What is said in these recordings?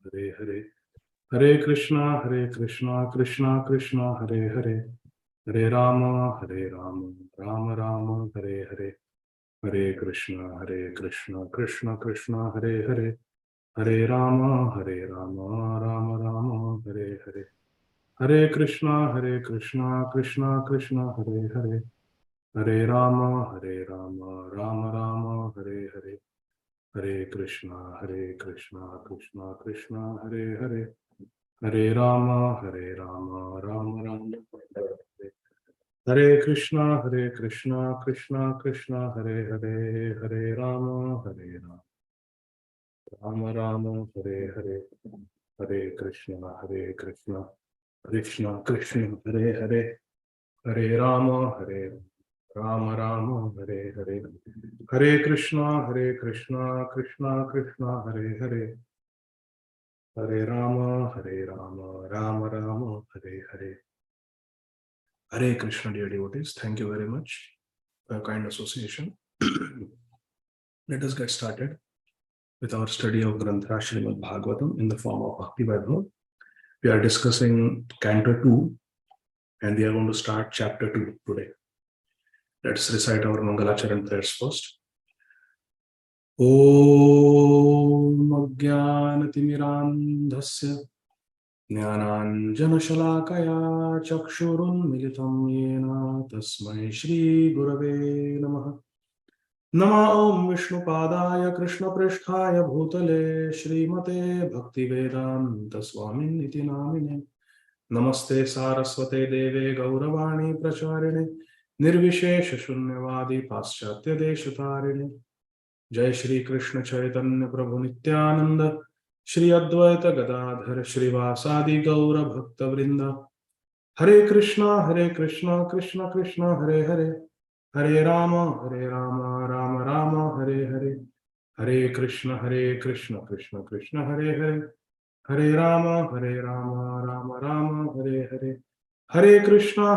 Hare Hare, Hare Krishna Krishna Krishna Hare Hare, Hare Rama Rama Rama Hare Hare, Hare Krishna Krishna Krishna Hare Hare, Hare Rama Rama Rama Hare Hare, Hare Krishna Krishna Krishna Hare Hare, Hare Rama Rama Rama Hare Hare, Hare Krishna Krishna Krishna Hare Hare, Hare Rama Rama Rama Hare Hare, Hare Krishna Krishna Krishna Hare Hare, Hare Rama Rama Rama Hare Hare, Hare Krishna Krishna Krishna Hare Hare, Hare Rama Rama Hare Hare, Hare Krishna Krishna Krishna Hare Hare, Hare Rama Rama Rama Hare Hare. Hare Krishna, dear devotees. Thank you very much for your kind association. Let us get started with our study of Grantha Srīmad Bhāgavatam in the form of Bhakti Vaibhava. We are discussing Canto 2 and we are going to start chapter 2 today. Let's recite our Mangalacharan prayers first. Om Ajnanatirmirandhasya Jnananjanashalakaya Chakshurunmilitam Yena Tasmai Shri Gurave Namaha. Nama Om Vishnupadaya Krishna Prishthaya Bhutale Srimate Bhaktivedanta Swamin Iti Namine. Namaste Saraswate Deve Gauravani Pracharine Nirvishesha Shunyavadi Paschatya Deshatarine. Jai Shri Krishna Chaitanya Prabhu Nityananda Shri Advaita Gadādhara Srivasadi Gaura Bhakta Vrinda. Hare Krishna Krishna Krishna Hare Hare, Hare Rama Rama Rama Hare Hare, Hare Krishna Krishna Krishna Hare Hare, Hare Rama Rama Rama Hare Hare, Hare Krishna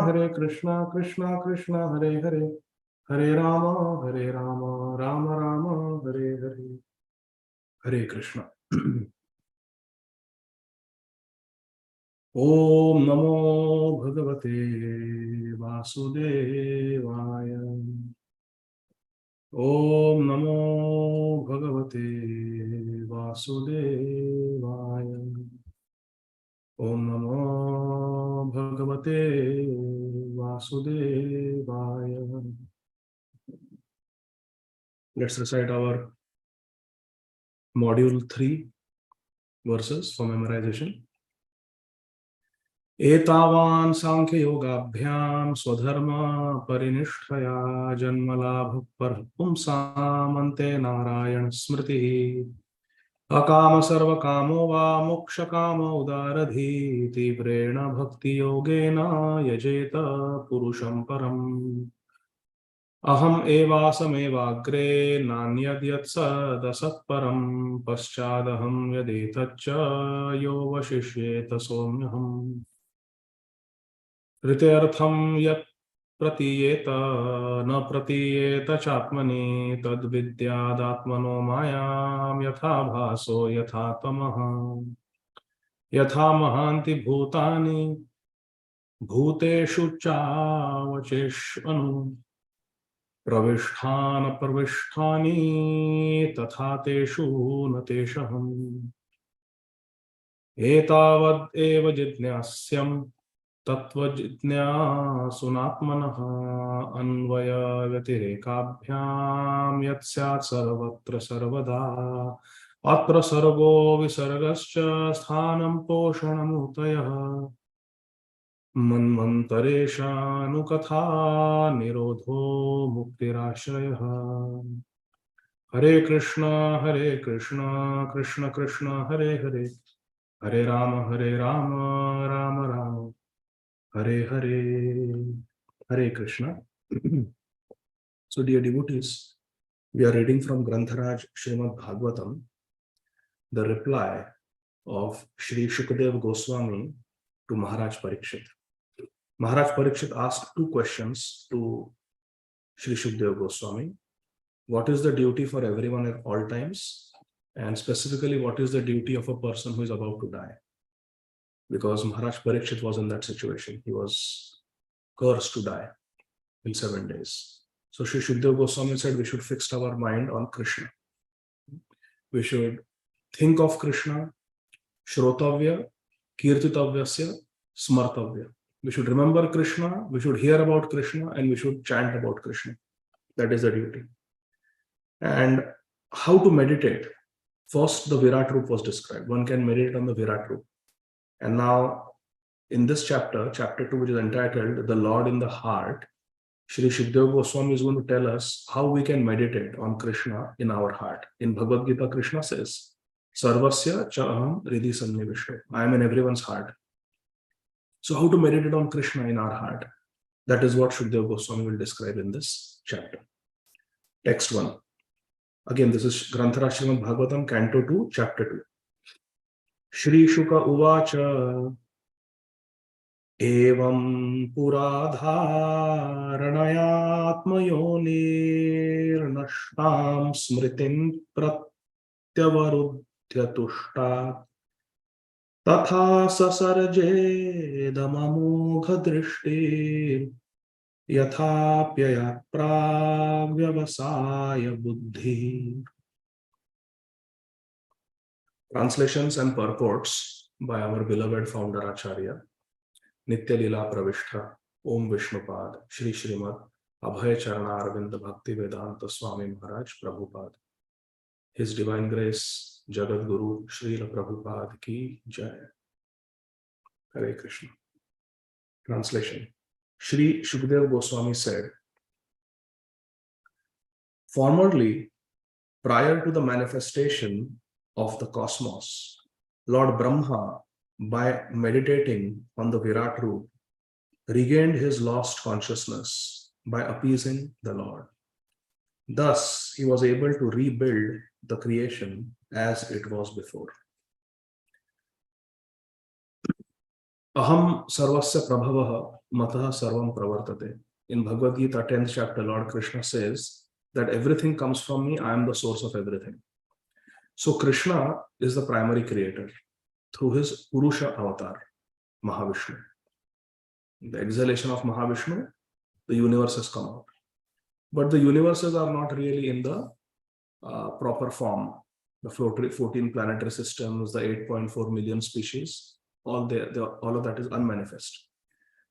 Krishna Krishna Hare Hare, Hare Rama Rama Rama Hare Hare. Hare Krishna. Om Namo Bhagavate Vasudevaya. Om Namo Bhagavate Vasudevaya. Om Namo Bhagavate Vasudevaya. Let's recite our module 3 verses for memorization. एतावान् सांख्य योगाभ्याम स्वधर्म परिनिष्ठया जन्मलाभ पर पुंसामन्ते नारायण स्मृतिः अकाम सर्व कामो वा मोक्ष काम उदारधी तीव्रेण भक्ति योगेन यजेत पुरुषं परम् अहम् एवासमेवाग्रे नान्यद्यत्सदसत्परं पश्चादहं यदेतच्च यो वशिष्येत सोम्यहम् ऋतेऽर्थं यत् प्रतीयेत न प्रतीयेत चात्मनि तद्विद्यादात्मनो मायां यथा भासो यथा तमः यथा महान्ति भूतानि भूतेषु चावचेष्वनु प्रविष्ठानि तथा तेषु न तेषहम् एतावद् एव जिज्ञास्यम् तत्त्वजिज्ञासुनात्मनः अन्वय व्यतिरेकाभ्यां यत् स्यात् सर्वत्र सर्वदा अत्र सर्गो विसर्गश्च स्थानं पोषणमूर्तयः मन्वन्तरेषानुकथा निरोधो मुक्तिराश्रयः हरे Krishna Krishna Krishna Hare Hare Hare Ram Ram Ram Hare Hare. Hare Krishna. So dear devotees, we are reading from Grantharaj Srīmad Bhāgavatam, the reply of Shri Shukadeva Goswami to Maharaj Parikshit. Maharaj Parikshit asked two questions to Shri Shukadeva Goswami. What is the duty for everyone at all times? And specifically, what is the duty of a person who is about to die? Because Maharaj Parikshit was in that situation. He was cursed to die in 7 days. So Sri Shukadeva Goswami said we should fix our mind on Krishna. We should think of Krishna, Shrotavya, Kirtitavyasya, Smartavya. We should remember Krishna, we should hear about Krishna, and we should chant about Krishna. That is the duty. And how to meditate? First, the Virat Roop was described. One can meditate on the Virat Roop. And now, in this chapter, chapter 2, which is entitled The Lord in the Heart, Sri Shukadeva Goswami is going to tell us how we can meditate on Krishna in our heart. In Bhagavad Gita, Krishna says, Sarvasya cha aham hridhi sannivishto. I am in everyone's heart. So how to meditate on Krishna in our heart? That is what Shukadeva Goswami will describe in this chapter. Text 1. Again, this is Granthara Srīmad Bhāgavatam, Canto 2, Chapter 2. Shri Shuka Uvacha Evam Puradharanayatmayoner Nashtam Smritim Pratyavarudyatushta Tatha Sasarje Damamogha Drishti Yathapyaya Pravyavasaya Buddhi. Translations and purports by our beloved founder Acharya, Nitya Lila Pravishta, Om Vishnupad, Shri Srīmad, Abhay Charana Arvinda Bhakti Vedanta Swami Maharaj Prabhupada. His Divine Grace, Jagat Guru, Srila Prabhupada Ki Jai. Hare Krishna. Translation. Sri Shukadeva Goswami said, formerly, prior to the manifestation of the cosmos, Lord Brahma, by meditating on the Virat Roop, regained his lost consciousness by appeasing the Lord. Thus, he was able to rebuild the creation as it was before. Aham sarvasya prabhavaha mataha sarvam pravartate. In Bhagavad Gita, 10th chapter, Lord Krishna says that everything comes from me, I am the source of everything. So Krishna is the primary creator through his Purusha avatar, Mahavishnu. The exhalation of Mahavishnu, the universe has come out. But the universes are not really in the proper form. The 14 planetary systems, the 8.4 million species, all of that is unmanifest.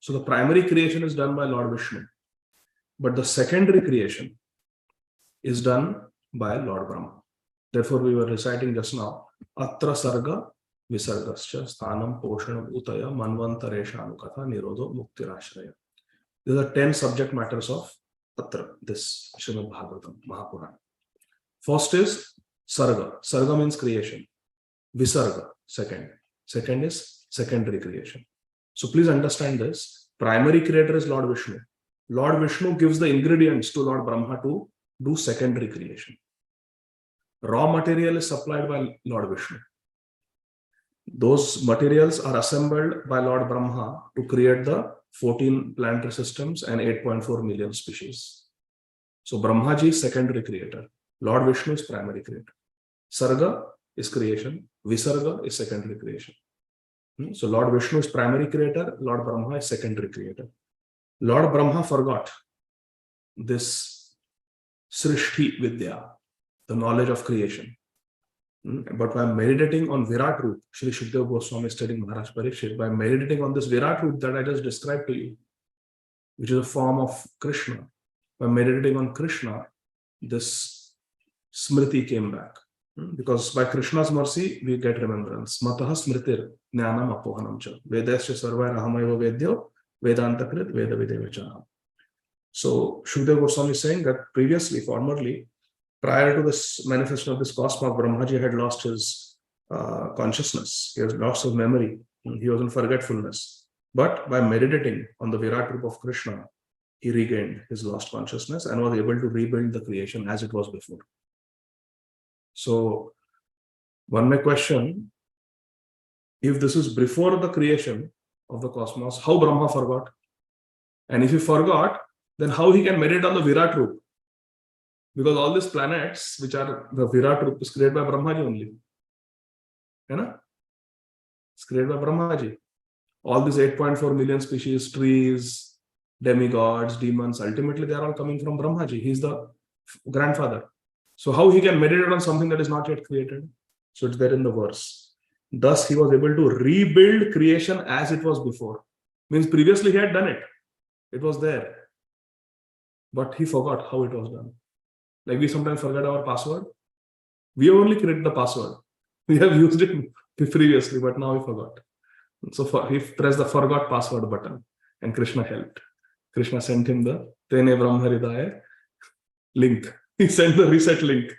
So the primary creation is done by Lord Vishnu. But the secondary creation is done by Lord Brahma. Therefore, we were reciting just now, Atra Sarga Visargascha Sthanam Poshanam Utaya Manvantaresha Anukatha Nirodho Muktirashraya. These are 10 subject matters of Atra, this Srīmad Bhāgavatam, Mahapurana. First is Sarga. Sarga means creation. Visarga, second. Second is secondary creation. So please understand this. Primary creator is Lord Vishnu. Lord Vishnu gives the ingredients to Lord Brahma to do secondary creation. Raw material is supplied by Lord Vishnu. Those materials are assembled by Lord Brahma to create the 14 planetary systems and 8.4 million species. So Brahmaji is secondary creator. Lord Vishnu is primary creator. Sarga is creation. Visarga is secondary creation. So Lord Vishnu is primary creator. Lord Brahma is secondary creator. Lord Brahma forgot this Srishti Vidya, the knowledge of creation. But by meditating on Virat Roop, Sri Shukadeva Goswami is telling Maharaj Parikshit, by meditating on this Virat Roop that I just described to you, which is a form of Krishna, by meditating on Krishna, this Smriti came back. Because by Krishna's mercy, we get remembrance. Mataha smritir jnanam apohanam cha. Vedasya sarvair ahamayva vedyo vedanta-krit veda videvachanam. So Shukadeva Goswami is saying that previously, formerly, prior to this manifestation of this cosmos, Brahmaji had lost his consciousness. He has lost his memory. He was in forgetfulness. But by meditating on the Virat Roop of Krishna, he regained his lost consciousness and was able to rebuild the creation as it was before. So one may question, if this is before the creation of the cosmos, how Brahma forgot? And if he forgot, then how he can meditate on the Virat Roop? Because all these planets, which are the Virat Rup, is created by Brahmaji only. It's created by Brahmaji. All these 8.4 million species, trees, demigods, demons, ultimately they are all coming from Brahmaji. He's the grandfather. So how he can meditate on something that is not yet created? So it's there in the verse. Thus he was able to rebuild creation as it was before. Means previously he had done it. It was there. But he forgot how it was done. Like we sometimes forget our password. We have only created the password. We have used it previously, but now we forgot. So he pressed the forgot password button and Krishna helped. Krishna sent him the Tene Brahma Hridaya link. He sent the reset link.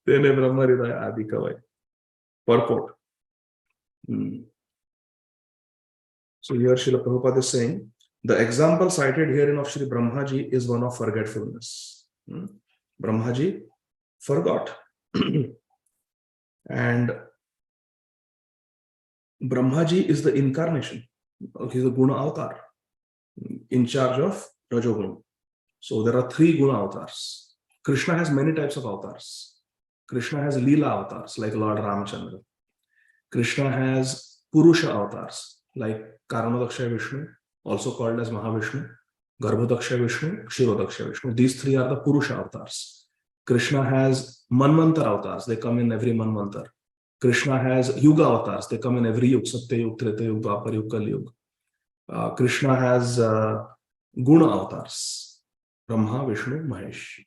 Tene Brahma Hridaya Ādi Kavai. Purport. So here Srila Prabhupada is saying, the example cited herein of Sri Brahmaji is one of forgetfulness. Brahmaji forgot. And Brahmaji is the incarnation. He is a Guna avatar in charge of Rajoguna. So there are 3 Guna avatars. Krishna has many types of avatars. Krishna has Leela avatars like Lord Ramachandra. Krishna has Purusha avatars like Karanadaksha Vishnu, also called as Mahavishnu, Garbhodaksha Vishnu, Kshirodaksha Vishnu. These 3 are the Purusha avatars. Krishna has Manvantar avatars. They come in every Manvantar. Krishna has Yuga avatars. They come in every Yuga. Satya Yuga, Treta Yuga, Dwapar Yuga, Kali Yuga. Krishna has Guna avatars. Brahma, Vishnu, Mahesh.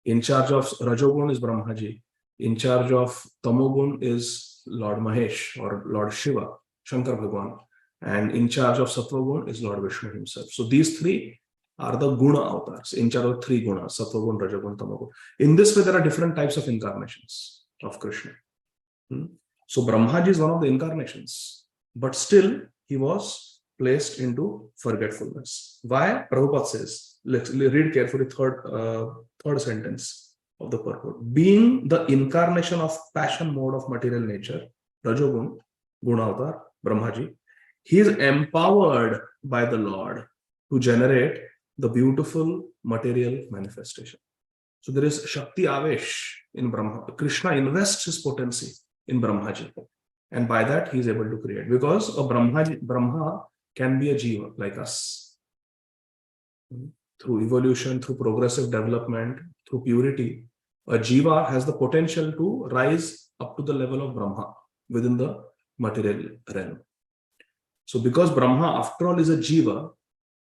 In charge of Rajogun is Brahmaji. In charge of Tamogun is Lord Mahesh or Lord Shiva, Shankar Bhagwan. And in charge of Sattvagun is Lord Vishnu himself. So these 3 are the Guna avatars, in charge of 3 gunas, Sattvagun, Rajagun, Tamagun. In this way, there are different types of incarnations of Krishna. So Brahmaji is one of the incarnations, but still he was placed into forgetfulness. Why? Prabhupada says, let's read carefully third sentence of the purport. Being the incarnation of passion mode of material nature, Rajogun, Gunavatar, Brahmaji, he is empowered by the Lord to generate the beautiful material manifestation. So there is Shakti Avesh in Brahma. Krishna invests his potency in Brahmaji. And by that, he is able to create. Because a Brahma can be a Jiva like us. Through evolution, through progressive development, through purity, a Jiva has the potential to rise up to the level of Brahma within the material realm. So because Brahma, after all, is a Jiva,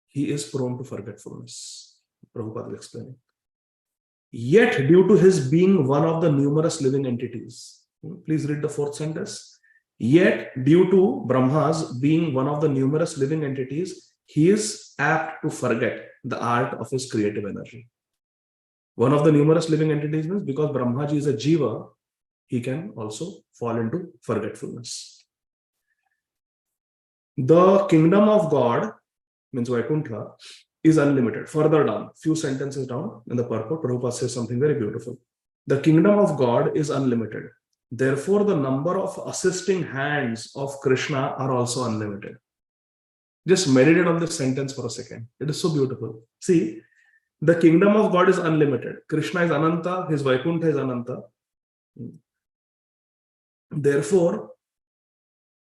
he is prone to forgetfulness. Prabhupada is explaining. Yet, due to his being one of the numerous living entities, please read the 4th sentence. Yet, due to Brahma's being one of the numerous living entities, he is apt to forget the art of his creative energy. One of the numerous living entities means because Brahmaji is a Jiva, he can also fall into forgetfulness. The kingdom of God, means Vaikuntha, is unlimited. Further down, few sentences down in the purport, Prabhupada says something very beautiful. The kingdom of God is unlimited. Therefore, the number of assisting hands of Krishna are also unlimited. Just meditate on this sentence for a second. It is so beautiful. See, the kingdom of God is unlimited. Krishna is Ananta, his Vaikuntha is Ananta. Therefore,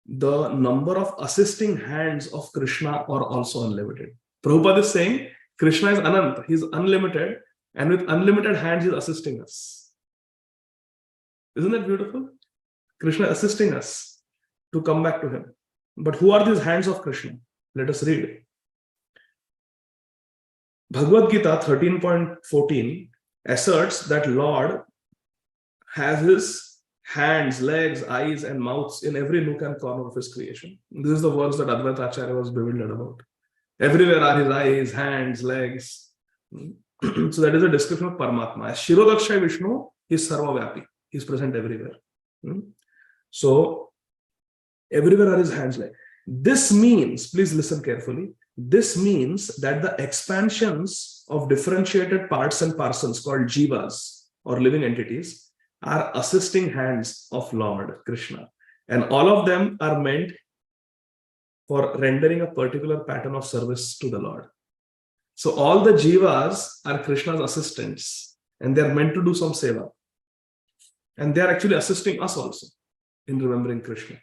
the number of assisting hands of Krishna are also unlimited. Prabhupada is saying Krishna is Ananta, he is unlimited, and with unlimited hands he is assisting us. Isn't that beautiful? Krishna assisting us to come back to him. But who are these hands of Krishna? Let us read. Bhagavad Gita 13.14 asserts that Lord has his hands, legs, eyes, and mouths in every nook and corner of his creation. This is the words that Advaita Acharya was bewildered about. Everywhere are his eyes, hands, legs. So that is a description of Paramatma. As Kshirodaksha Vishnu, he is Sarvavyapi. He is present everywhere. So everywhere are his hands, legs. This means, please listen carefully, this means that the expansions of differentiated parts and parcels called jivas or living entities are assisting hands of Lord Krishna. And all of them are meant for rendering a particular pattern of service to the Lord. So all the jivas are Krishna's assistants, and they are meant to do some seva. And they are actually assisting us also in remembering Krishna,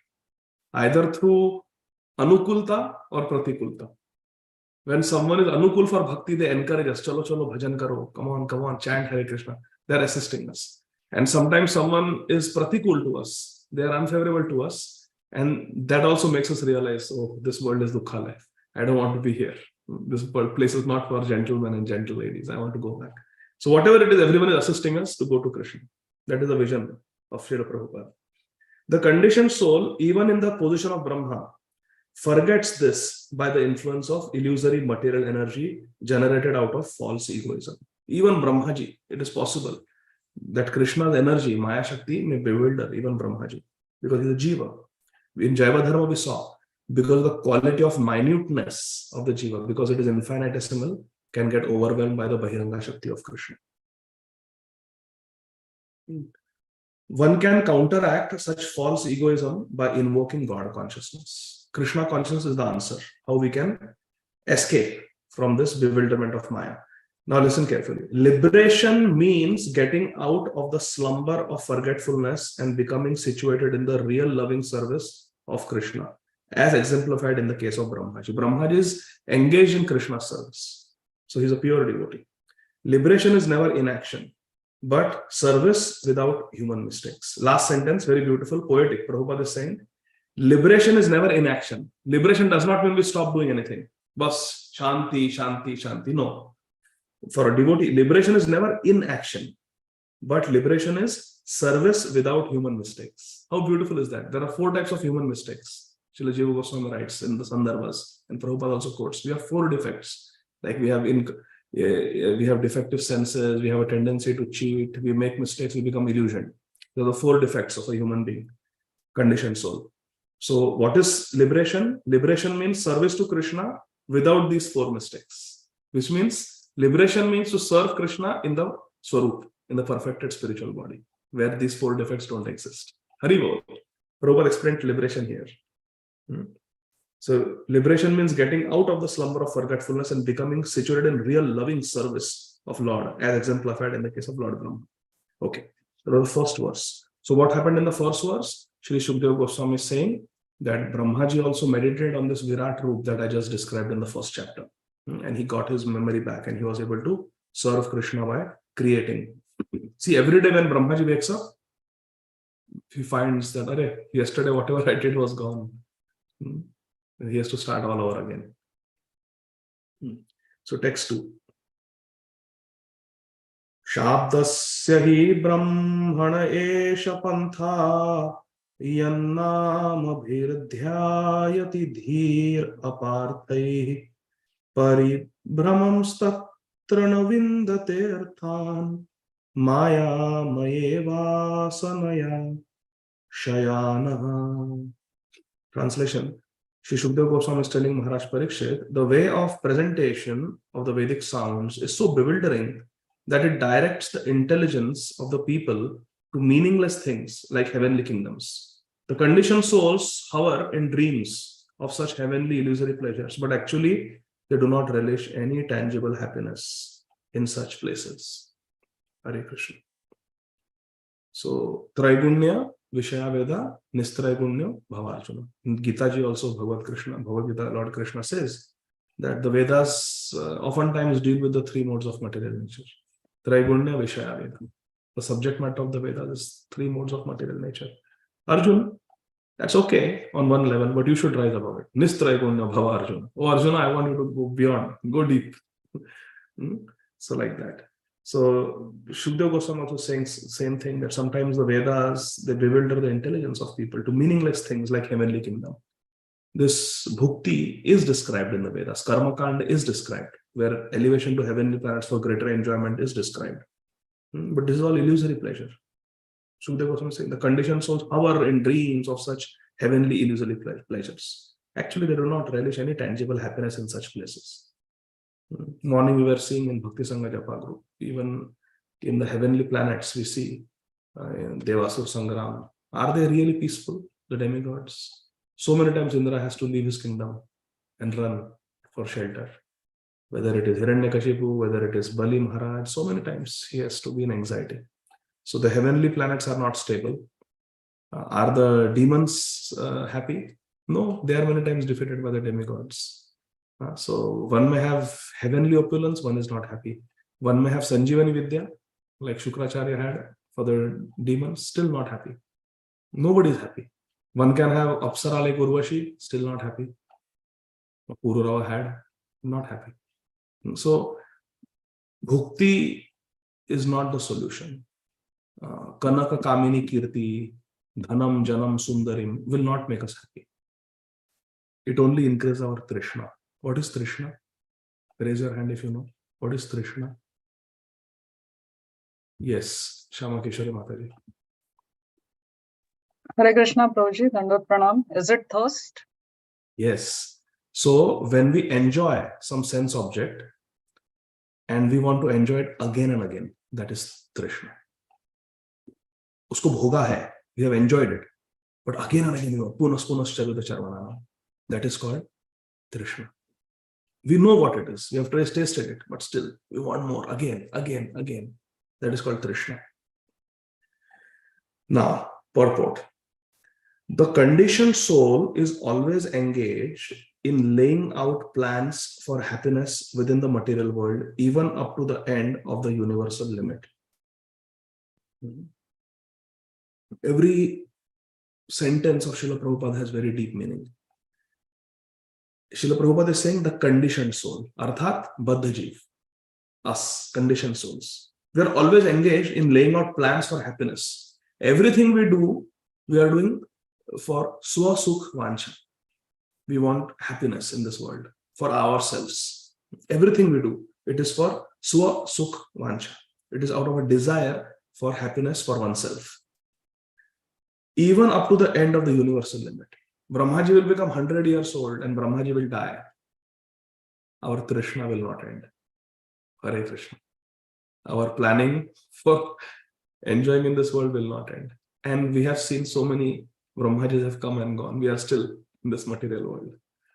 either through anukulta or pratikulta. When someone is anukul for bhakti, they encourage us, chalo chalo bhajan karo, come on, chant Hare Krishna. They are assisting us. And sometimes someone is pratikul to us, they are unfavorable to us, and that also makes us realize, oh, this world is dukkha life. I don't want to be here. This place is not for gentlemen and gentle ladies. I want to go back. So whatever it is, everyone is assisting us to go to Krishna. That is the vision of Srila Prabhupada. The conditioned soul, even in the position of Brahma, forgets this by the influence of illusory material energy generated out of false egoism. Even Brahmaji, it is possible that Krishna's energy, Maya Shakti, may bewilder even Brahmaji, because he is a jiva. In Jaiva Dharma we saw, because of the quality of minuteness of the jiva, because it is infinitesimal, can get overwhelmed by the Bahiranga Shakti of Krishna. One can counteract such false egoism by invoking God consciousness. Krishna consciousness is the answer, how we can escape from this bewilderment of Maya. Now listen carefully. Liberation means getting out of the slumber of forgetfulness and becoming situated in the real loving service of Krishna, as exemplified in the case of Brahmaji. Brahmaji is engaged in Krishna's service. So he's a pure devotee. Liberation is never inaction, but service without human mistakes. Last sentence, very beautiful, poetic. Prabhupada is saying, liberation is never inaction. Liberation does not mean we stop doing anything. Bas, shanti, shanti, shanti. No. For a devotee, liberation is never inaction, but liberation is service without human mistakes. How beautiful is that? There are 4 types of human mistakes. Srila Jiva Goswami writes in the Sandarbhas, and Prabhupada also quotes. We have 4 defects. Like we have defective senses, we have a tendency to cheat, we make mistakes, we become illusioned. Those are the 4 defects of a human being, conditioned soul. So what is liberation? Liberation means service to Krishna without these 4 mistakes, which means liberation means to serve Krishna in the Swarup, in the perfected spiritual body, where these 4 defects don't exist. Haribol. Prabhupada explained liberation here. So liberation means getting out of the slumber of forgetfulness and becoming situated in real loving service of Lord, as exemplified in the case of Lord Brahma. Okay, so the first verse. So what happened in the first verse? Shri Shukadeva Goswami is saying that Brahmaji also meditated on this Virat Roop that I just described in the first chapter. And he got his memory back and he was able to serve Krishna by creating. See, every day when Brahmaji wakes up, he finds that, yesterday whatever I did was gone. He has to start all over again. So text 2. Shabdasya hi brahmana esha pantha yannam abhirdhyayati dhir apartai paribhramam statra vindate arthan maya mayeva sanaya shayana. Translation. Shri Shukadeva Goswami is telling Maharaj Parikshit, the way of presentation of the Vedic sounds is so bewildering that it directs the intelligence of the people to meaningless things like heavenly kingdoms. The conditioned souls hover in dreams of such heavenly illusory pleasures, but actually they do not relish any tangible happiness in such places. Hare Krishna. So, Traigunya, Vishaya Veda, Nistraigunya, Bhavarjuna. In Gita ji also, Bhagavad Gita, Lord Krishna says that the Vedas oftentimes deal with the 3 modes of material nature. Traigunya, Vishaya Veda. The subject matter of the Vedas is 3 modes of material nature. Arjuna, that's okay on one level, but you should rise above it. Nistraigunya, Bhavarjuna. Oh Arjuna, I want you to go beyond, go deep. So like that. So Shukadeva Goswami also saying same thing, that sometimes the Vedas, they bewilder the intelligence of people to meaningless things like heavenly kingdom. This bhukti is described in the Vedas. Karma Kanda is described, where elevation to heavenly planets for greater enjoyment is described. But this is all illusory pleasure. Shukadeva Goswami is saying the conditioned souls hover in dreams of such heavenly illusory pleasures. Actually, they do not relish any tangible happiness in such places. Morning we were seeing in Bhakti Sangha Japa group, even in the heavenly planets we see Devasur Sangram. Are they really peaceful, the demigods? So many times Indra has to leave his kingdom and run for shelter. Whether it is Hiranyakashipu, whether it is Bali Maharaj, so many times he has to be in anxiety. So the heavenly planets are not stable. Are the demons happy? No, they are many times defeated by the demigods. So one may have heavenly opulence, one is not happy. One may have Sanjeevani Vidya, like Shukracharya had for the demons, still not happy. Nobody is happy. One can have Apsara like Urvashi, still not happy. Pururava had, not happy. So bhukti is not the solution. Kanaka Kamini Kirti, Dhanam Janam Sundarim will not make us happy. It only increases our Trishna. What is Trishna? Raise your hand if you know. What is Trishna? Yes, Shama Kishori Mataji. Hare Krishna, Prabhuji, Dandavat Pranam. Is it thirst? Yes. So when we enjoy some sense object and we want to enjoy it again and again, that is Trishna. Usko bhoga hai. We have enjoyed it. But again and again, punas chavita charvanana. That is called Trishna. We know what it is. We have tasted it, but still we want more again. That is called Trishna. Now, purport. The conditioned soul is always engaged in laying out plans for happiness within the material world, even up to the end of the universal limit. Every sentence of Srila Prabhupada has very deep meaning. Srila Prabhupada is saying the conditioned soul, arthat baddha jeev, us, conditioned souls. We are always engaged in laying out plans for happiness. Everything we do, we are doing for swa sukh vancha. We want happiness in this world for ourselves. Everything we do, it is for swa sukh vancha. It is out of a desire for happiness for oneself. Even up to the end of the universal limit. Brahmaji will become 100 years old and Brahmaji will die. Our Trishna will not end. Hare Krishna. Our planning for enjoying in this world will not end. And we have seen so many Brahmajis have come and gone. We are still in this material world.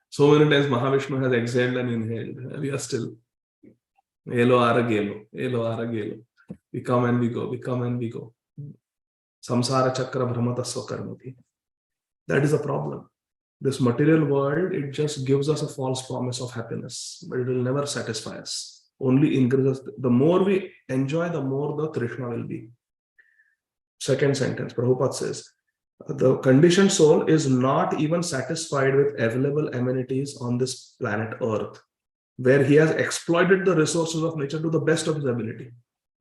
So many times Mahavishnu has exhaled and inhaled. We are still. Elo ara gelo. Elo ara gelo. We come and we go. We come and we go. Samsara chakra brahmata swakarmati. That is a problem. This material world, it just gives us a false promise of happiness, but it will never satisfy us. Only increases. The more we enjoy, the more the Trishna will be. Second sentence, Prabhupada says, the conditioned soul is not even satisfied with available amenities on this planet Earth, where he has exploited the resources of nature to the best of his ability.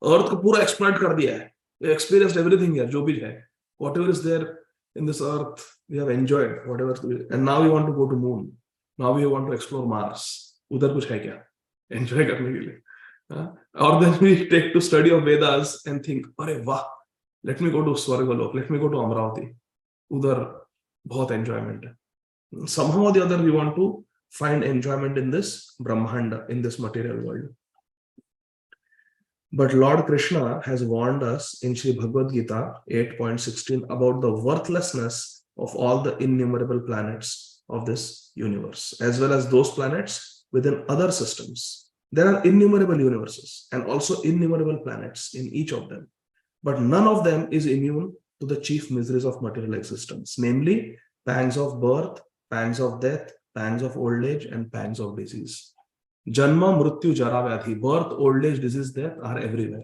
Earth ko pura exploit kar diya hai. We experienced everything here, jo bhi hai. Whatever is there in this earth, we have enjoyed whatever. And now we want to go to moon. Now we want to explore Mars. Udhar kuch hai kya? Enjoy karne ke liye. Or then we take to study of Vedas and think, Arey wah, let me go to Swargalok, let me go to Amravati. Udhar bahut enjoyment hai. Somehow or the other, we want to find enjoyment in this Brahmanda, in this material world. But Lord Krishna has warned us in Sri Bhagavad Gita 8.16 about the worthlessness of all the innumerable planets of this universe, as well as those planets within other systems. There are innumerable universes and also innumerable planets in each of them. But none of them is immune to the chief miseries of material existence, namely pangs of birth, pangs of death, pangs of old age, and pangs of disease. Janma, Mrityu, Jara, Vyadhi, birth, old age, disease, death are everywhere.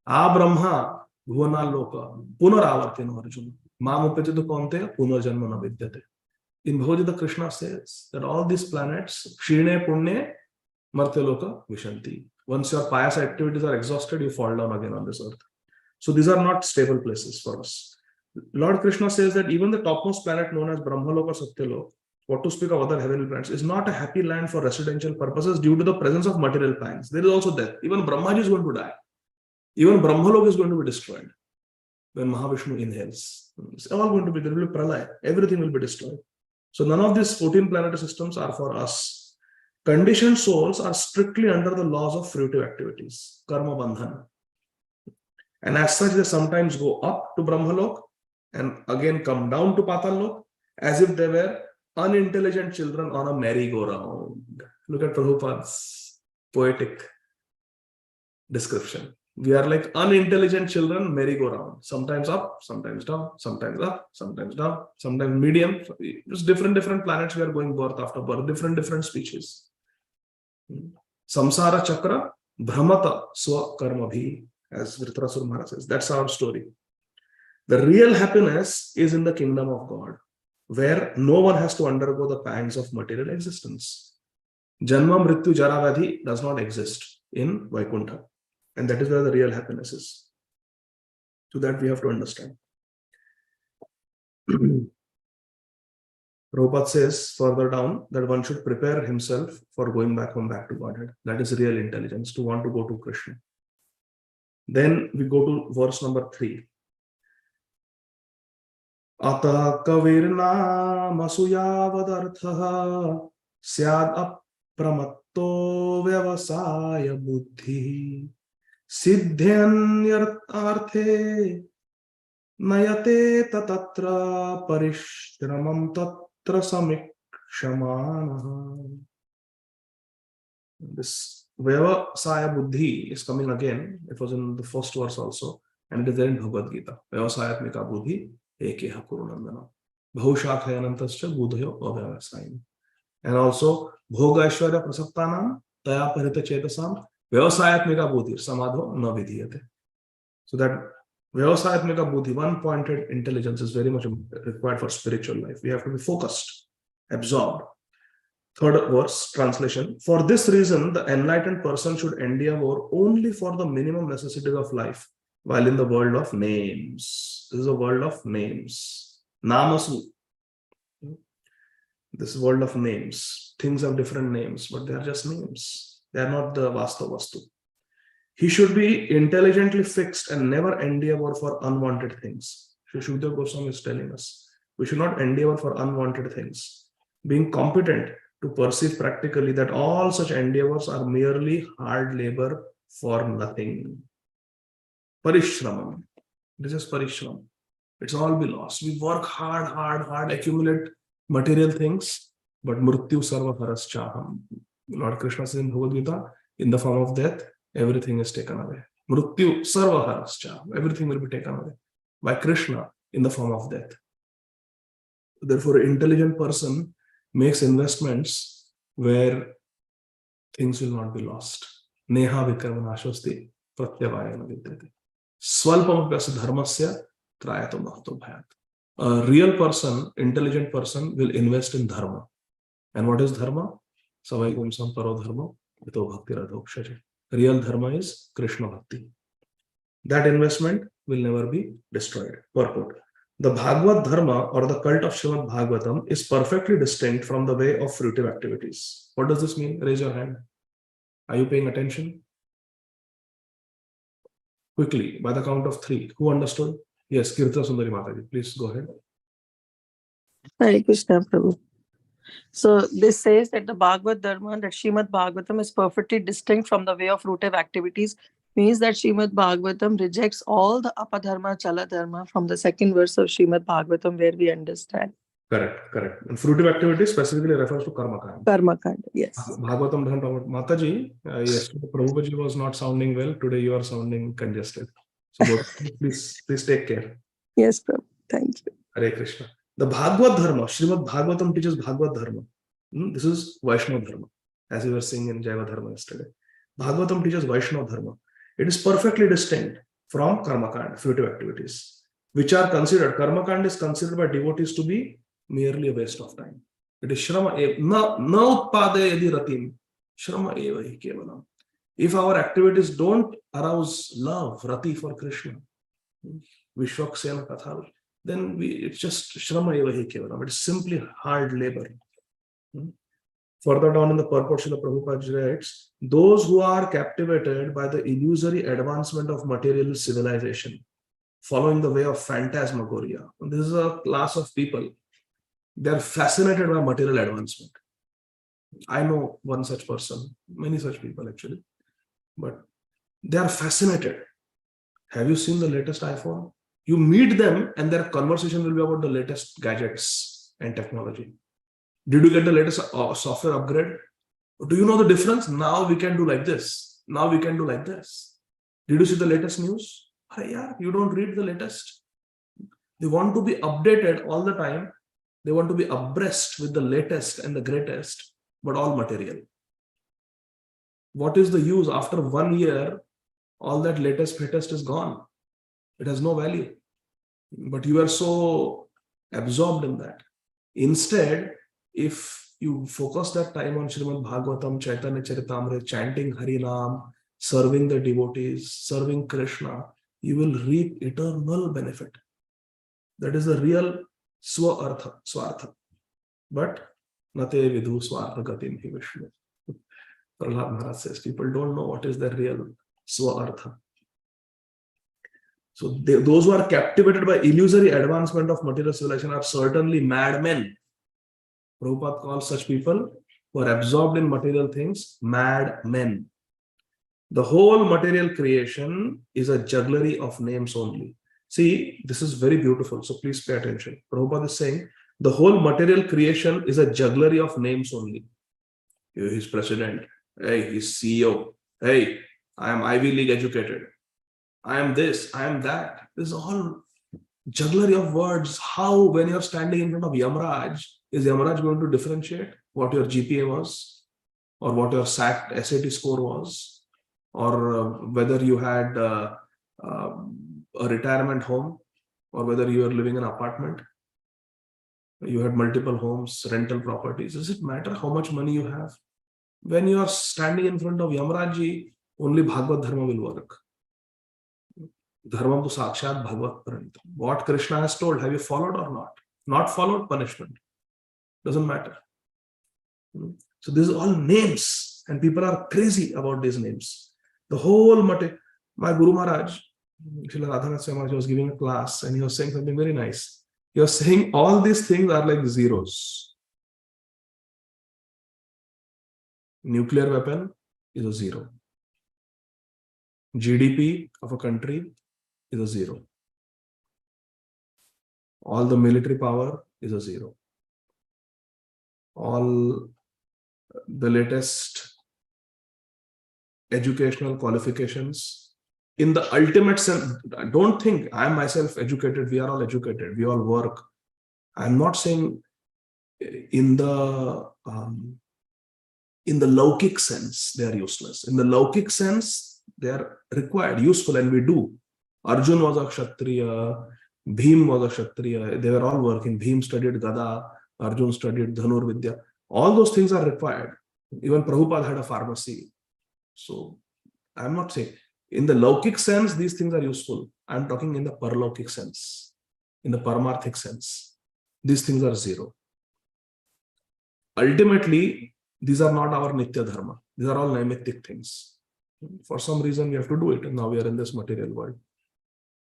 A Brahma, Bhuvana Loka, Punaravartino Arjuna, Mamupetitu Konte, Punarjanma na Vidyate. In Bhagavad Gita, Krishna says that all these planets, Kshirne Punne, Martya Loka, Vishanti. Once your pious activities are exhausted, you fall down again on this earth. So these are not stable places for us. Lord Krishna says that even the topmost planet known as Brahmalok or Satyalok, what to speak of other heavenly planets, is not a happy land for residential purposes due to the presence of material pangs. There is also death. Even Brahmaji is going to die. Even Brahmalok is going to be destroyed when Mahavishnu inhales. It's all going to be, there will be pralaya. Everything will be destroyed. So none of these 14 planetary systems are for us. Conditioned souls are strictly under the laws of fruitive activities, karma bandhana. And as such, they sometimes go up to Brahmalok and again come down to Patalok as if they were unintelligent children on a merry-go-round. Look at Prabhupada's poetic description. We are like unintelligent children merry-go-round. Sometimes up, sometimes down, sometimes up, sometimes down, sometimes medium. It's different planets we are going birth after birth, different species. Samsara chakra Brahmata Swa Karma Bhi, as Vritrasur Maharaj says. That's our story. The real happiness is in the kingdom of God, where no one has to undergo the pangs of material existence. Janma, Mrityu, Jara, Vyadhi does not exist in Vaikuntha. And that is where the real happiness is. So that we have to understand. Prabhupada says further down that one should prepare himself for going back home, back to Godhead. That is real intelligence, to want to go to Krishna. Then we go to verse number 3. Ata kavirna masuyavadartha syad apramatto vyavasaya buddhi siddhyanyarthe nayate tatatra parishramam tatra samikshamana. This Vyavasaya Buddhi is coming again. It was in the first verse also, and it is there in Bhagavad Gita. Vyavasayatmika Buddhi ekeha kurunandana bhaushakhyanantascha buddhayo avyavasayam. And also Bhoga Aishwarya Prasaptanam Taya Parita Chetasam Vyavasayatmika Buddhi Samadho na vidhiyate. So that Vyavasayatmika Buddhi, one-pointed intelligence, is very much required for spiritual life. We have to be focused, absorbed. Third verse, translation. For this reason, the enlightened person should endeavor only for the minimum necessities of life while in the world of names. This is a world of names. Namasu. This world of names. Things have different names, but they are just names. They are not the Vastava Vastu. He should be intelligently fixed and never endeavor for unwanted things. Sri Shukdev Goswami is telling us, we should not endeavor for unwanted things. Being competent to perceive practically that all such endeavors are merely hard labor for nothing. Parishramam. This is parishram. It's all be lost. We work hard, accumulate material things, but mrityu sarva haras chaham. Lord Krishna says in Bhagavad Gita, in the form of death, everything is taken away. Mrityu sarva haras chaham. Everything will be taken away by Krishna in the form of death. Therefore, an intelligent person makes investments where things will not be lost. Neha vikarmanashasti pratyavayana vidyate. Swalpamapyasa dharmasya trayato mahto bhayat. A real person, intelligent person, will invest in dharma. And what is dharma? Savaikum samparo dharma ito bhakti radhokshaja. Real dharma is Krishna bhakti. That investment will never be destroyed. Purport. The Bhagavad Dharma or the cult of Srīmad Bhāgavatam is perfectly distinct from the way of fruitive activities. What does this mean? Raise your hand. Are you paying attention? Quickly, by the count of 3. Who understood? Yes, Kirtana Sundari Mataji. Please go ahead. Hare Krishna, Prabhu. So this says that the Bhagavad Dharma, that Srīmad Bhāgavatam is perfectly distinct from the way of fruitive activities, means that Srīmad Bhāgavatam rejects all the apadharma, chala dharma from the second verse of Srīmad Bhāgavatam, where we understand. Correct. And fruitive activity specifically refers to karma kanda. Karma kanda, yes. Bhagavatam doesn't talk about Mataji. Yesterday Prabhupaji was not sounding well. Today you are sounding congested. So please take care. Yes, Prabhu. Thank you. Hare Krishna. The Bhagavad Dharma, Srīmad Bhāgavatam teaches Bhagavad Dharma. This is Vaishnava Dharma, as we were saying in Jaiva Dharma yesterday. Bhagavatam teaches Vaishnava Dharma. It is perfectly distinct from Karma Kanda, fruitive activities, which are considered, Karma Kanda is considered by devotees to be merely a waste of time. It is Shrama eva, na utpade yadi ratim, Shrama eva hi kevalam. If our activities don't arouse love, rati for Krishna, Vishwaksena Kathal, then it's just Shrama eva hi kevalam. It is simply hard labor. Further down in the purport, Srila Prabhupada writes, those who are captivated by the illusory advancement of material civilization, following the way of phantasmagoria. This is a class of people. They are fascinated by material advancement. I know one such person, many such people actually, but they are fascinated. Have you seen the latest iPhone? You meet them and their conversation will be about the latest gadgets and technology. Did you get the latest software upgrade? Do you know the difference? Now we can do like this. Now we can do like this. Did you see the latest news? Hey, yeah, you don't read the latest. They want to be updated all the time. They want to be abreast with the latest and the greatest, but all material. What is the use? After 1 year, all that latest is gone. It has no value. But you are so absorbed in that. Instead, if you focus that time on Srīmad Bhāgavatam, Chaitanya Charitamrita, chanting Harinam, serving the devotees, serving Krishna, you will reap eternal benefit. That is the real swartha. But nate vidhu swartha gatim hi Vishnu. Prahlad Maharaj says people don't know what is the real swartha. So those who are captivated by illusory advancement of material civilization are certainly madmen. Prabhupada calls such people who are absorbed in material things madmen. The whole material creation is a jugglery of names only. See, this is very beautiful, so please pay attention. Prabhupada is saying the whole material creation is a jugglery of names only. He's president. Hey, he's CEO. Hey, I am Ivy League educated. I am this, I am that. This is all jugglery of words. How, when you're standing in front of Yamraj, is Yamraj going to differentiate what your GPA was, or what your SAT score was, or whether you had a retirement home, or whether you are living in an apartment? You had multiple homes, rental properties. Does it matter how much money you have? When you are standing in front of Yamraji, only Bhagavad Dharma will work. Dharma to Sakshat Bhagavad Paranta. What Krishna has told, have you followed or not? Not followed, punishment. Doesn't matter. So these are all names, and people are crazy about these names. The whole my Guru Maharaj, Srila Radhanath Swami Maharaj, was giving a class, and he was saying something very nice. He was saying all these things are like zeros. Nuclear weapon is a zero. GDP of a country is a zero. All the military power is a zero. All the latest educational qualifications, in the ultimate sense, don't think I am myself educated, we are all educated, we all work. I'm not saying in the Laukik sense, they are useless. In the Laukik sense, they are required, useful, and we do. Arjun was a Kshatriya, Bhim was a Kshatriya, they were all working. Bhim studied Gada, Arjun studied Dhanur Vidya. All those things are required. Even Prabhupada had a pharmacy. So I'm not saying, in the Laukik sense, these things are useful. I'm talking in the Paralaukik sense, in the Paramarthik sense. These things are zero. Ultimately, these are not our Nitya Dharma. These are all Naimittik things. For some reason, we have to do it, and now we are in this material world.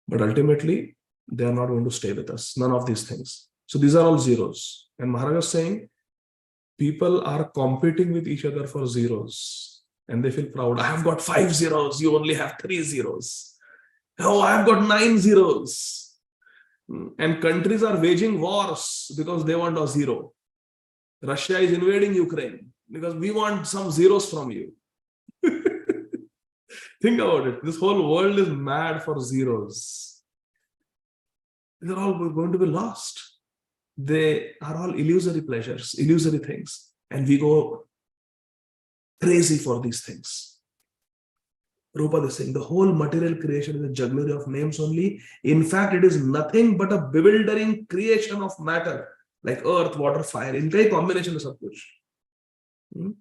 But ultimately, they are not going to stay with us. None of these things. So these are all zeros. And Maharaj was saying, people are competing with each other for zeros. And they feel proud. I have got 5 zeros. You only have 3 zeros. Oh, I have got 9 zeros. And countries are waging wars because they want a zero. Russia is invading Ukraine because we want some zeros from you. Think about it. This whole world is mad for zeros. They're all going to be lost. They are all illusory pleasures, illusory things. And we go crazy for these things. Prabhupada is saying the whole material creation is a jugglery of names only. In fact, it is nothing but a bewildering creation of matter, like earth, water, fire. Inka combination of sab kuch.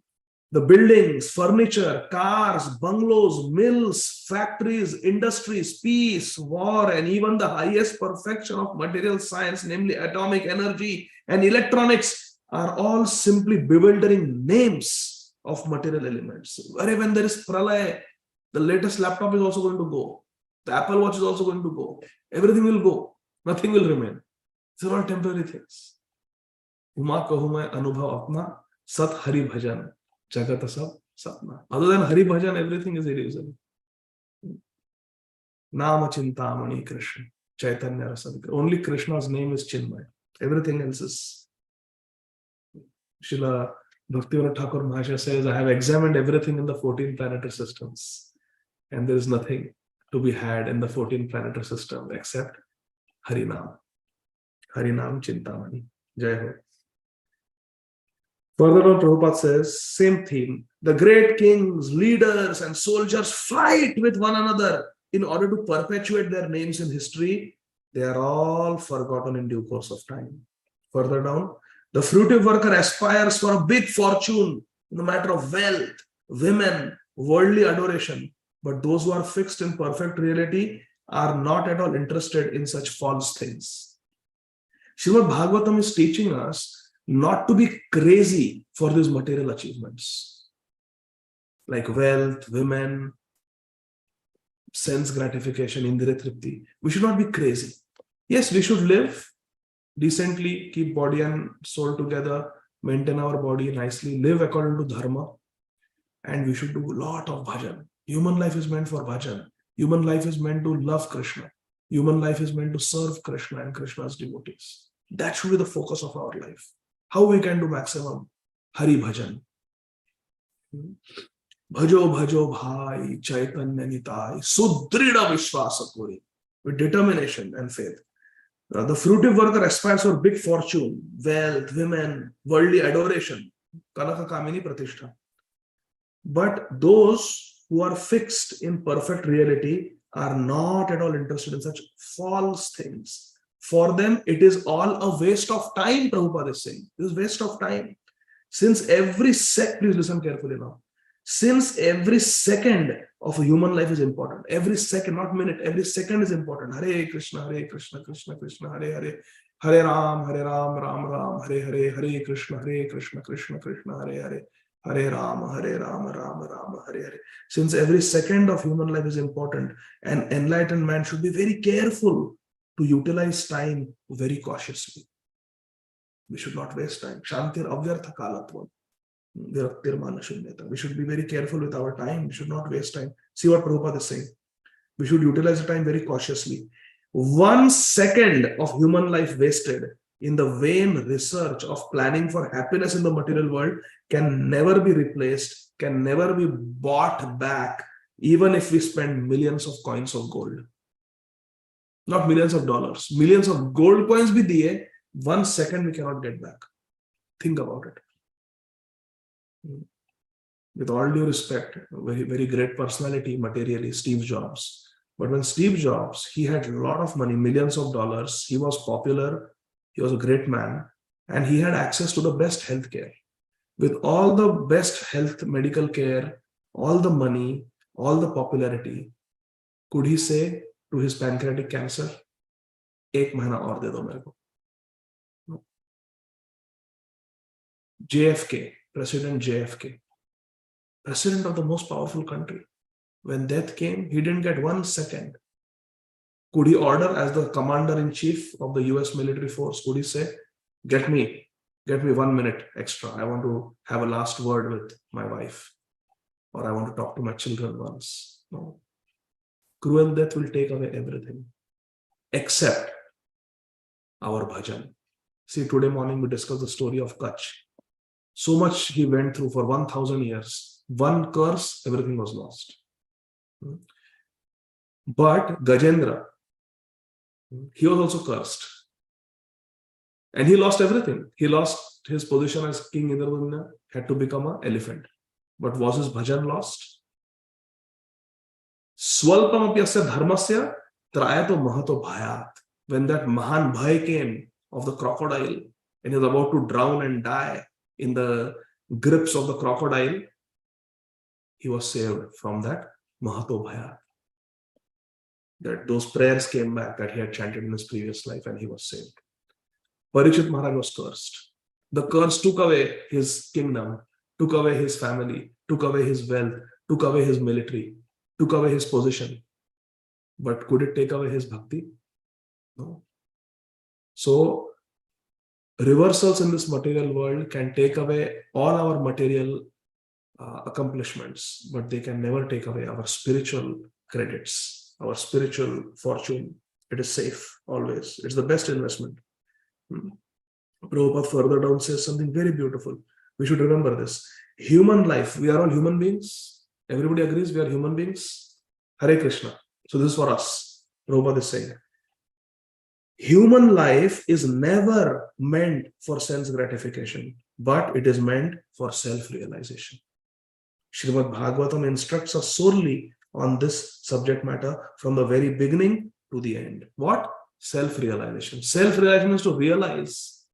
The buildings, furniture, cars, bungalows, mills, factories, industries, peace, war, and even the highest perfection of material science, namely atomic energy and electronics, are all simply bewildering names of material elements. When there is pralaya, the latest laptop is also going to go. The Apple Watch is also going to go. Everything will go. Nothing will remain. These are all temporary things. Uma kahu main anubhav apna sat hari bhajan. Jagat sab sapna. Other than Hari Bhajan, everything is illusory. Nama Chintamani Krishna. Chaitanya Rasadika. Only Krishna's name is Chinmay. Everything else is. Srila Bhaktivinoda Thakur Mahasaya says, I have examined everything in the 14 planetary systems, and there is nothing to be had in the 14 planetary system except Harinam. Harinam Chintamani. Jai Ho. Further on, Prabhupada says, same theme. The great kings, leaders, and soldiers fight with one another in order to perpetuate their names in history. They are all forgotten in due course of time. Further down, the fruitive worker aspires for a big fortune in the matter of wealth, women, worldly adoration. But those who are fixed in perfect reality are not at all interested in such false things. Srīmad Bhāgavatam is teaching us not to be crazy for these material achievements like wealth, women, sense gratification, indriya tripti. We should not be crazy. Yes, we should live decently, keep body and soul together, maintain our body nicely, live according to dharma, and we should do a lot of bhajan. Human life is meant for bhajan. Human life is meant to love Krishna. Human life is meant to serve Krishna and Krishna's devotees. That should be the focus of our life. How we can do maximum Hari Bhajan. Bhajo bhajo bhai chaitanya nitai sudrida vishwasa kori. With determination and faith. The fruitive worker aspires for big fortune, wealth, women, worldly adoration. Kanaka kamini pratishtha. But those who are fixed in perfect reality are not at all interested in such false things. For them, it is all a waste of time, Prabhupada is saying. It is waste of time. Since every second, please listen carefully now. Since every second of a human life is important, every second, not minute, every second is important. Hare Krishna, Krishna Krishna, Hare Hare, Hare Ram, Ram Ram, Hare Krishna, Krishna Krishna, Hare Hare, Hare Ram, Ram Ram, Hare Hare. Since every second of human life is important, an enlightened man should be very careful to utilize time very cautiously. We should not waste time. Shantir avyartha kalatvam. We should be very careful with our time. We should not waste time. See what Prabhupada is saying. We should utilize the time very cautiously. 1 second of human life wasted in the vain research of planning for happiness in the material world can never be replaced, can never be bought back, even if we spend millions of coins of gold. Not millions of dollars. Millions of gold coins bhi diye, 1 second we cannot get back. Think about it. With all due respect, very, very great personality materially, Steve Jobs. But when Steve Jobs, he had a lot of money, millions of dollars, he was popular, he was a great man, and he had access to the best healthcare. With all the best health, medical care, all the money, all the popularity, could he say to his pancreatic cancer, "Ek mahina aur de do mere ko"? No. JFK, President JFK, president of the most powerful country. When death came, he didn't get 1 second. Could he order as the commander-in-chief of the US military force? Could he say, get me 1 minute extra. I want to have a last word with my wife. Or I want to talk to my children once. No. Cruel death will take away everything. Except our bhajan. See, today morning we discussed the story of Kutch. So much he went through for 1,000 years. One curse, everything was lost. But Gajendra, he was also cursed. And he lost everything. He lost his position as King Indrabhumna, had to become an elephant. But was his bhajan lost? Swalpam apyasya dharmasya trayato mahato bhayat. When that Mahan Bhay came of the crocodile, and he was about to drown and die in the grips of the crocodile, he was saved from that Mahato Bhaya. That those prayers came back that he had chanted in his previous life, and he was saved. Parikshit Maharaj was cursed. The curse took away his kingdom, took away his family, took away his wealth, took away his military, took away his position. But could it take away his bhakti? No. So, reversals in this material world can take away all our material accomplishments, but they can never take away our spiritual credits, our spiritual fortune. It is safe always. It's the best investment. Prabhupada further down says something very beautiful. We should remember this. Human life, we are all human beings. Everybody agrees we are human beings. Hare Krishna. So this is for us. Prabhupada is saying, human life is never meant for sense gratification, but it is meant for self-realization. Srīmad Bhāgavatam instructs us solely on this subject matter from the very beginning to the end. What? Self-realization. Self-realization is to realize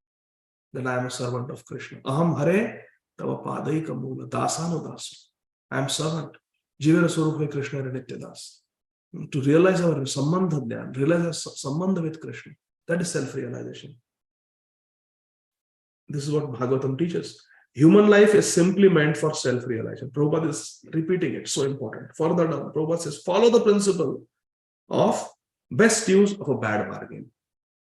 that I am a servant of Krishna. Aham hare tava padaika mula dasano dasu. I am servant. Jivara Swarupa Krishna Nitya Das. To realize our sambandha dhyan, realize our sambandha with Krishna. That is self-realization. This is what Bhagavatam teaches. Human life is simply meant for self-realization. Prabhupada is repeating it, so important. Further down, Prabhupada says, follow the principle of best use of a bad bargain.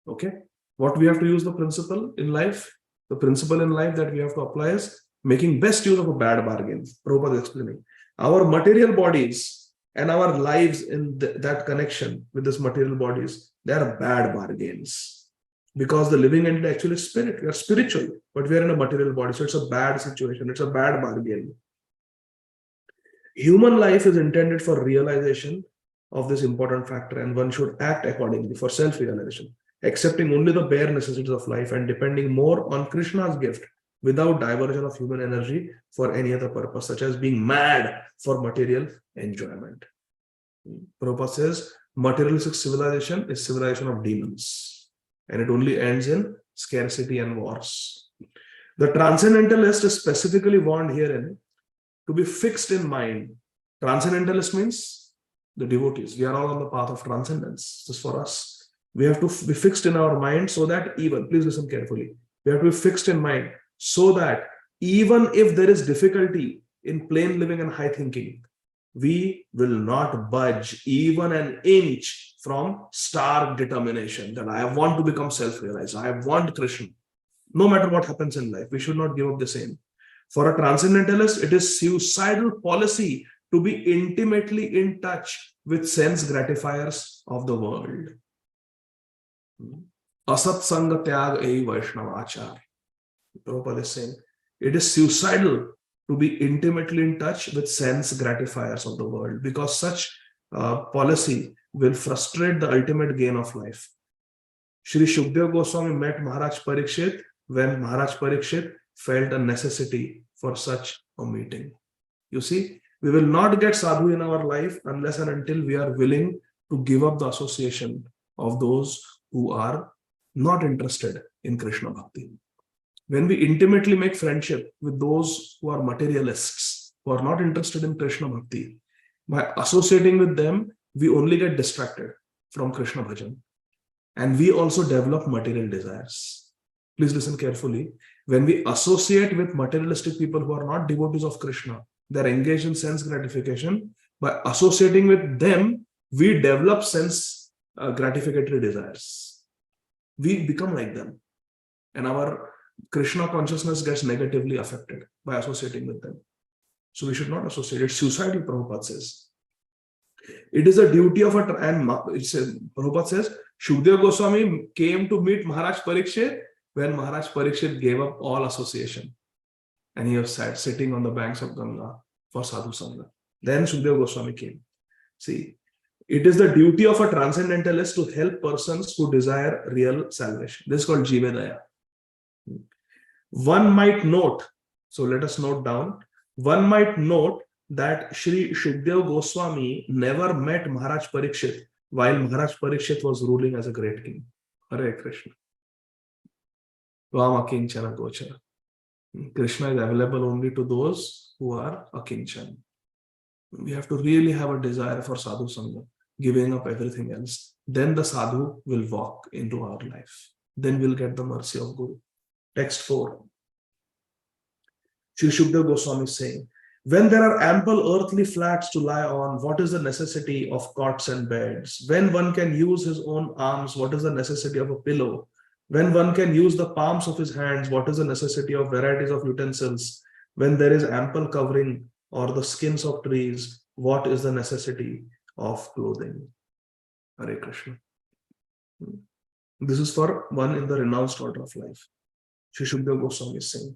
Okay? What we have to use the principle in life? The principle in life that we have to apply is making best use of a bad bargain. Prabhupada is explaining. Our material bodies and our lives in that connection with this material bodies, they are bad bargains. Because the living entity actually is spirit. We are spiritual, but we are in a material body. So it's a bad situation. It's a bad bargain. Human life is intended for realization of this important factor, and one should act accordingly for self-realization, accepting only the bare necessities of life and depending more on Krishna's gift without diversion of human energy for any other purpose, such as being mad for material enjoyment. Prabhupada says, materialistic civilization is civilization of demons, and it only ends in scarcity and wars. The transcendentalist is specifically warned herein to be fixed in mind. Transcendentalist means the devotees. We are all on the path of transcendence. This is for us. We have to be fixed in our mind so that even, please listen carefully, we have to be fixed in mind so that even if there is difficulty in plain living and high thinking, we will not budge even an inch from stark determination that I want to become self-realized. I want Krishna. No matter what happens in life, we should not give up the same. For a transcendentalist, it is suicidal policy to be intimately in touch with sense gratifiers of the world. Asat sanga tyag ei Vaishnavachar. Prabhupada is saying, it is suicidal to be intimately in touch with sense gratifiers of the world, because such policy will frustrate the ultimate gain of life. Shri Shukdev Goswami met Maharaj Parikshit when Maharaj Parikshit felt a necessity for such a meeting. You see, we will not get sadhu in our life unless and until we are willing to give up the association of those who are not interested in Krishna Bhakti. When we intimately make friendship with those who are materialists, who are not interested in Krishna Bhakti, by associating with them, we only get distracted from Krishna Bhajan. And we also develop material desires. Please listen carefully. When we associate with materialistic people who are not devotees of Krishna, they are engaged in sense gratification. By associating with them, we develop sense gratificatory desires. We become like them. And our Krishna consciousness gets negatively affected by associating with them. So we should not associate. It's suicidal, Prabhupada says. It is a duty of Prabhupada says, Shukdev Goswami came to meet Maharaj Parikshit when Maharaj Parikshit gave up all association. And he was sitting on the banks of Ganga for Sadhu Sangha. Then Shukdev Goswami came. See, it is the duty of a transcendentalist to help persons who desire real salvation. This is called Jivedaya. One might note, so let us note down, one might note that Shri Shukdev Goswami never met Maharaj Parikshit while Maharaj Parikshit was ruling as a great king. Hare Krishna. Vama Kinchana Gochara. Krishna is available only to those who are a Kinchan. We have to really have a desire for Sadhu Sangha, giving up everything else. Then the Sadhu will walk into our life. Then we'll get the mercy of Guru. Text 4. Shri Shukdev Goswami is saying, when there are ample earthly flats to lie on, what is the necessity of cots and beds? When one can use his own arms, what is the necessity of a pillow? When one can use the palms of his hands, what is the necessity of varieties of utensils? When there is ample covering or the skins of trees, what is the necessity of clothing? Hare Krishna. This is for one in the renounced order of life. Shri Shukdev Goswami is saying,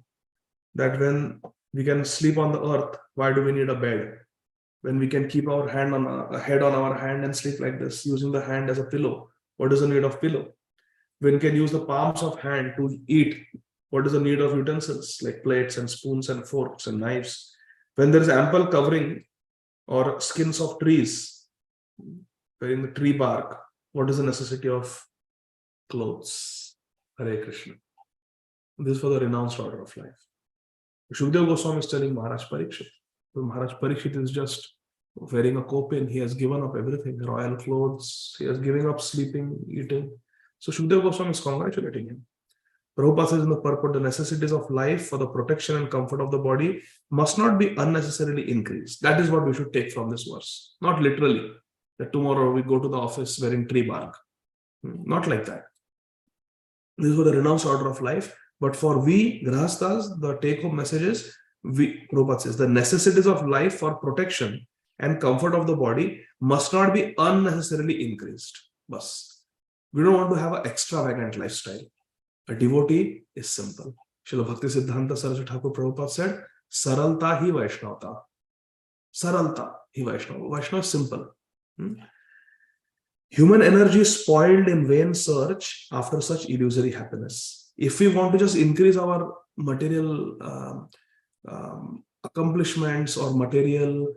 that when we can sleep on the earth, why do we need a bed? When we can keep our head on our hand and sleep like this, using the hand as a pillow, what is the need of pillow? When we can use the palms of hand to eat, what is the need of utensils like plates and spoons and forks and knives? When there is ample covering or skins of trees, wearing the tree bark, what is the necessity of clothes? Hare Krishna. This is for the renounced order of life. Shukdev Goswami is telling Maharaj Parikshit. So Maharaj Parikshit is just wearing a kopin. He has given up everything, royal clothes. He is giving up sleeping, eating. So Shukdev Goswami is congratulating him. Prabhupada says in the purport, the necessities of life for the protection and comfort of the body must not be unnecessarily increased. That is what we should take from this verse. Not literally, that tomorrow we go to the office wearing tree bark. Not like that. This is for the renounced order of life. But for we, Grahasthas, the take-home message is, Prabhupada says, the necessities of life for protection and comfort of the body must not be unnecessarily increased. Bas. We don't want to have an extravagant lifestyle. A devotee is simple. Srila Bhakti Siddhanta Saraswati Thakur Prabhupada said, Saralta hi Vaishnavata. Saralta hi Vaishnava. Vaishnava is simple. Human energy is spoiled in vain search after such illusory happiness. If we want to just increase our material accomplishments or material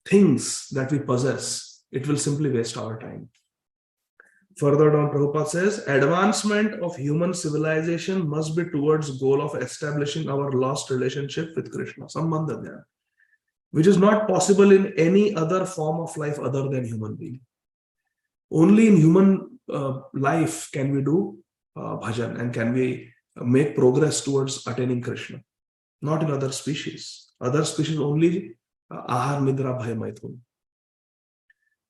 things that we possess, it will simply waste our time. Further down, Prabhupada says, advancement of human civilization must be towards goal of establishing our lost relationship with Krishna, Sambandha Jnana, which is not possible in any other form of life other than human being. Only in human life can we do bhajan and can we make progress towards attaining Krishna. Not in other species. Other species only ahar, nidra, bhaya, maithun.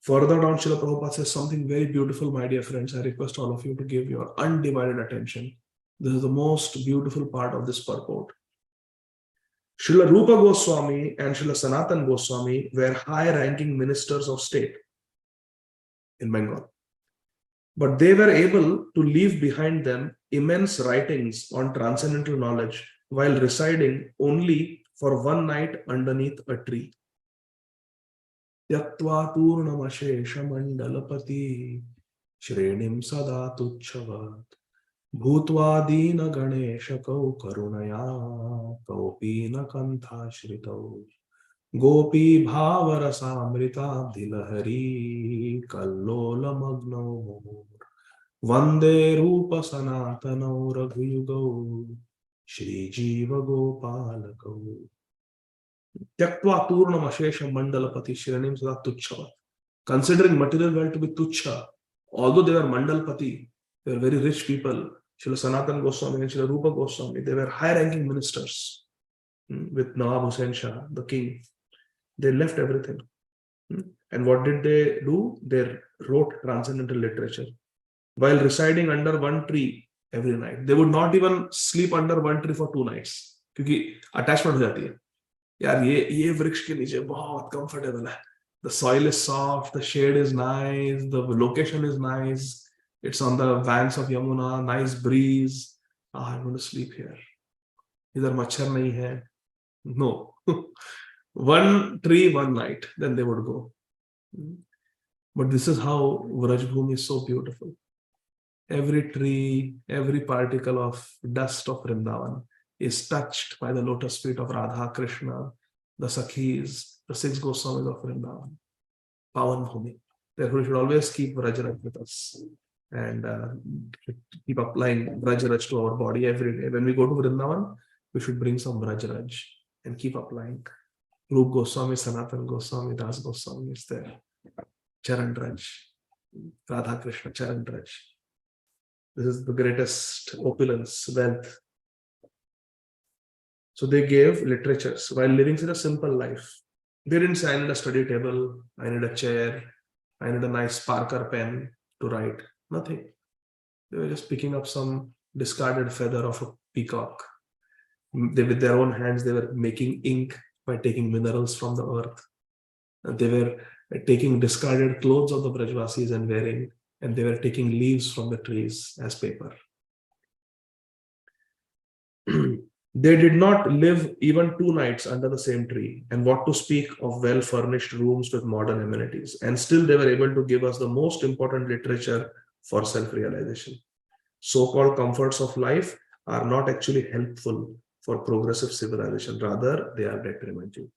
Further down, Srila Prabhupada says something very beautiful, my dear friends. I request all of you to give your undivided attention. This is the most beautiful part of this purport. Srila Rupa Goswami and Srila Sanatan Goswami were high-ranking ministers of state in Bengal. But they were able to leave behind them immense writings on transcendental knowledge while residing only for one night underneath a tree. Yaktva Purnamashesha Mandalapati Shrenim Sada Tuchchavat Bhutva Dina Ganesha Kau Karunaya Kaupina Kantha Shritau Gopi Bhavara Samrita Dilahari Kallola Magno Vande Rupa Sanatanau Raghuyugau Shri Jiva Gopalakau Tyaktva Turnam Ashesha Mandalapati Shiranim Sada Tuchchavat. Considering material wealth to be tuchha, although they were Mandalpati, they were very rich people, Srila Sanatan Goswami and Srila Rupa Goswami, they were high-ranking ministers with Nawab Hussain Shah, the king. They left everything. And what did they do? They wrote transcendental literature while residing under one tree every night. They would not even sleep under one tree for 2 nights क्योंकि attachment हो जाती है. यार ये वृक्ष के नीचे बहुत comfortable है. The soil is soft, the shade is nice, the location is nice. It's on the banks of Yamuna, nice breeze. I'm going to sleep here. इधर मच्छर नहीं है. No. One tree, one night, then they would go. But this is how Vrajbhumi is so beautiful. Every tree, every particle of dust of Vrindavan is touched by the lotus feet of Radha, Krishna, the Sakhis, the 6 Goswamis of Vrindavan. Pavan Bhumi. Therefore, we should always keep Vrajraj with us and keep applying Vrajraj to our body every day. When we go to Vrindavan, we should bring some Vrajraj and keep applying. Rup Goswami, Sanatan Goswami, Das Goswami is there. Charan Raj, Radha Krishna, Charan Raj. This is the greatest opulence, wealth. So they gave literatures while living such a simple life. They didn't say, I need a study table, I need a chair, I need a nice Parker pen to write. Nothing. They were just picking up some discarded feather of a peacock. They, with their own hands, they were making ink by taking minerals from the earth. They were taking discarded clothes of the Brajvasis and wearing, and they were taking leaves from the trees as paper. They did not live even 2 nights under the same tree, and what to speak of well-furnished rooms with modern amenities. And still they were able to give us the most important literature for self-realization. So-called comforts of life are not actually helpful for progressive civilization. Rather, they are detrimental.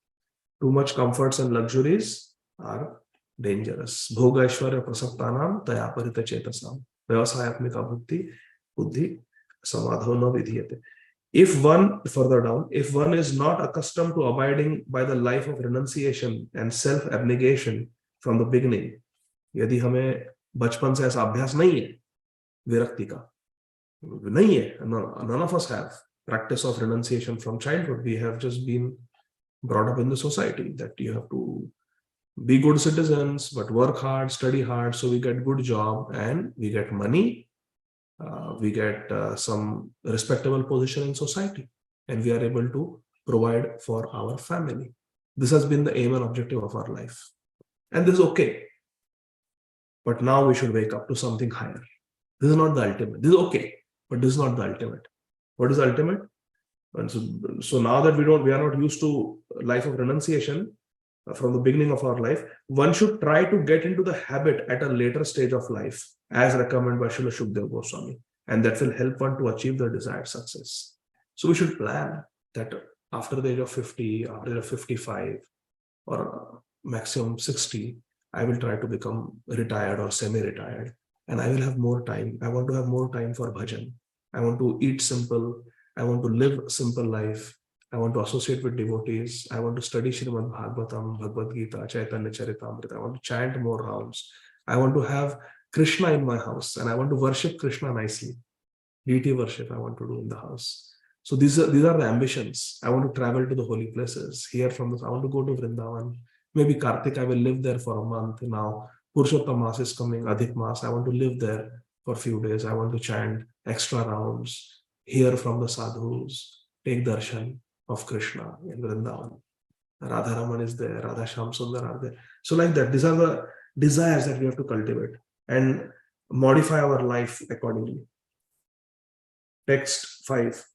Too much comforts and luxuries are dangerous. Bhoga Aishwarya Prasaptanam Tayaparita Chetasam. Vyavasayatmika Bhakti Buddhi Samadhona Vidhiyate. If one, further down, if one is not accustomed to abiding by the life of renunciation and self-abnegation from the beginning, यदि हमें बचपन से ऐसा अभ्यास नहीं है विरक्ति का, नहीं है, none of us have practice of renunciation from childhood. We have just been brought up in the society that you have to be good citizens, but work hard, study hard, so we get good job and we get money. We get some respectable position in society, and we are able to provide for our family. This has been the aim and objective of our life, and this is okay. But now we should wake up to something higher. This is not the ultimate. This is okay, but this is not the ultimate. What is the ultimate? And so now that we are not used to life of renunciation from the beginning of our life, one should try to get into the habit at a later stage of life, as recommended by Srila Shukdev Goswami, and that will help one to achieve the desired success. So we should plan that after the age of 50, after the age of 55, or maximum 60, I will try to become retired or semi-retired, and I will have more time. I want to have more time for bhajan. I want to eat simple. I want to live simple life. I want to associate with devotees. I want to study Srīmad Bhāgavatam, Bhagavad Gita, Chaitanya Charitamrita. I want to chant more rounds. I want to have Krishna in my house, and I want to worship Krishna nicely. Deity worship I want to do in the house. So these are the ambitions. I want to travel to the holy places, hear from this. I want to go to Vrindavan. Maybe Kartik, I will live there for a month. Now Purushottam Mas is coming, Adhik Mas. I want to live there for a few days. I want to chant extra rounds, hear from the sadhus, take darshan of Krishna in Vrindavan. Radharaman is there, Radha Shyam Sundar are there. So like that, these are the desires that we have to cultivate and modify our life accordingly. Text 5.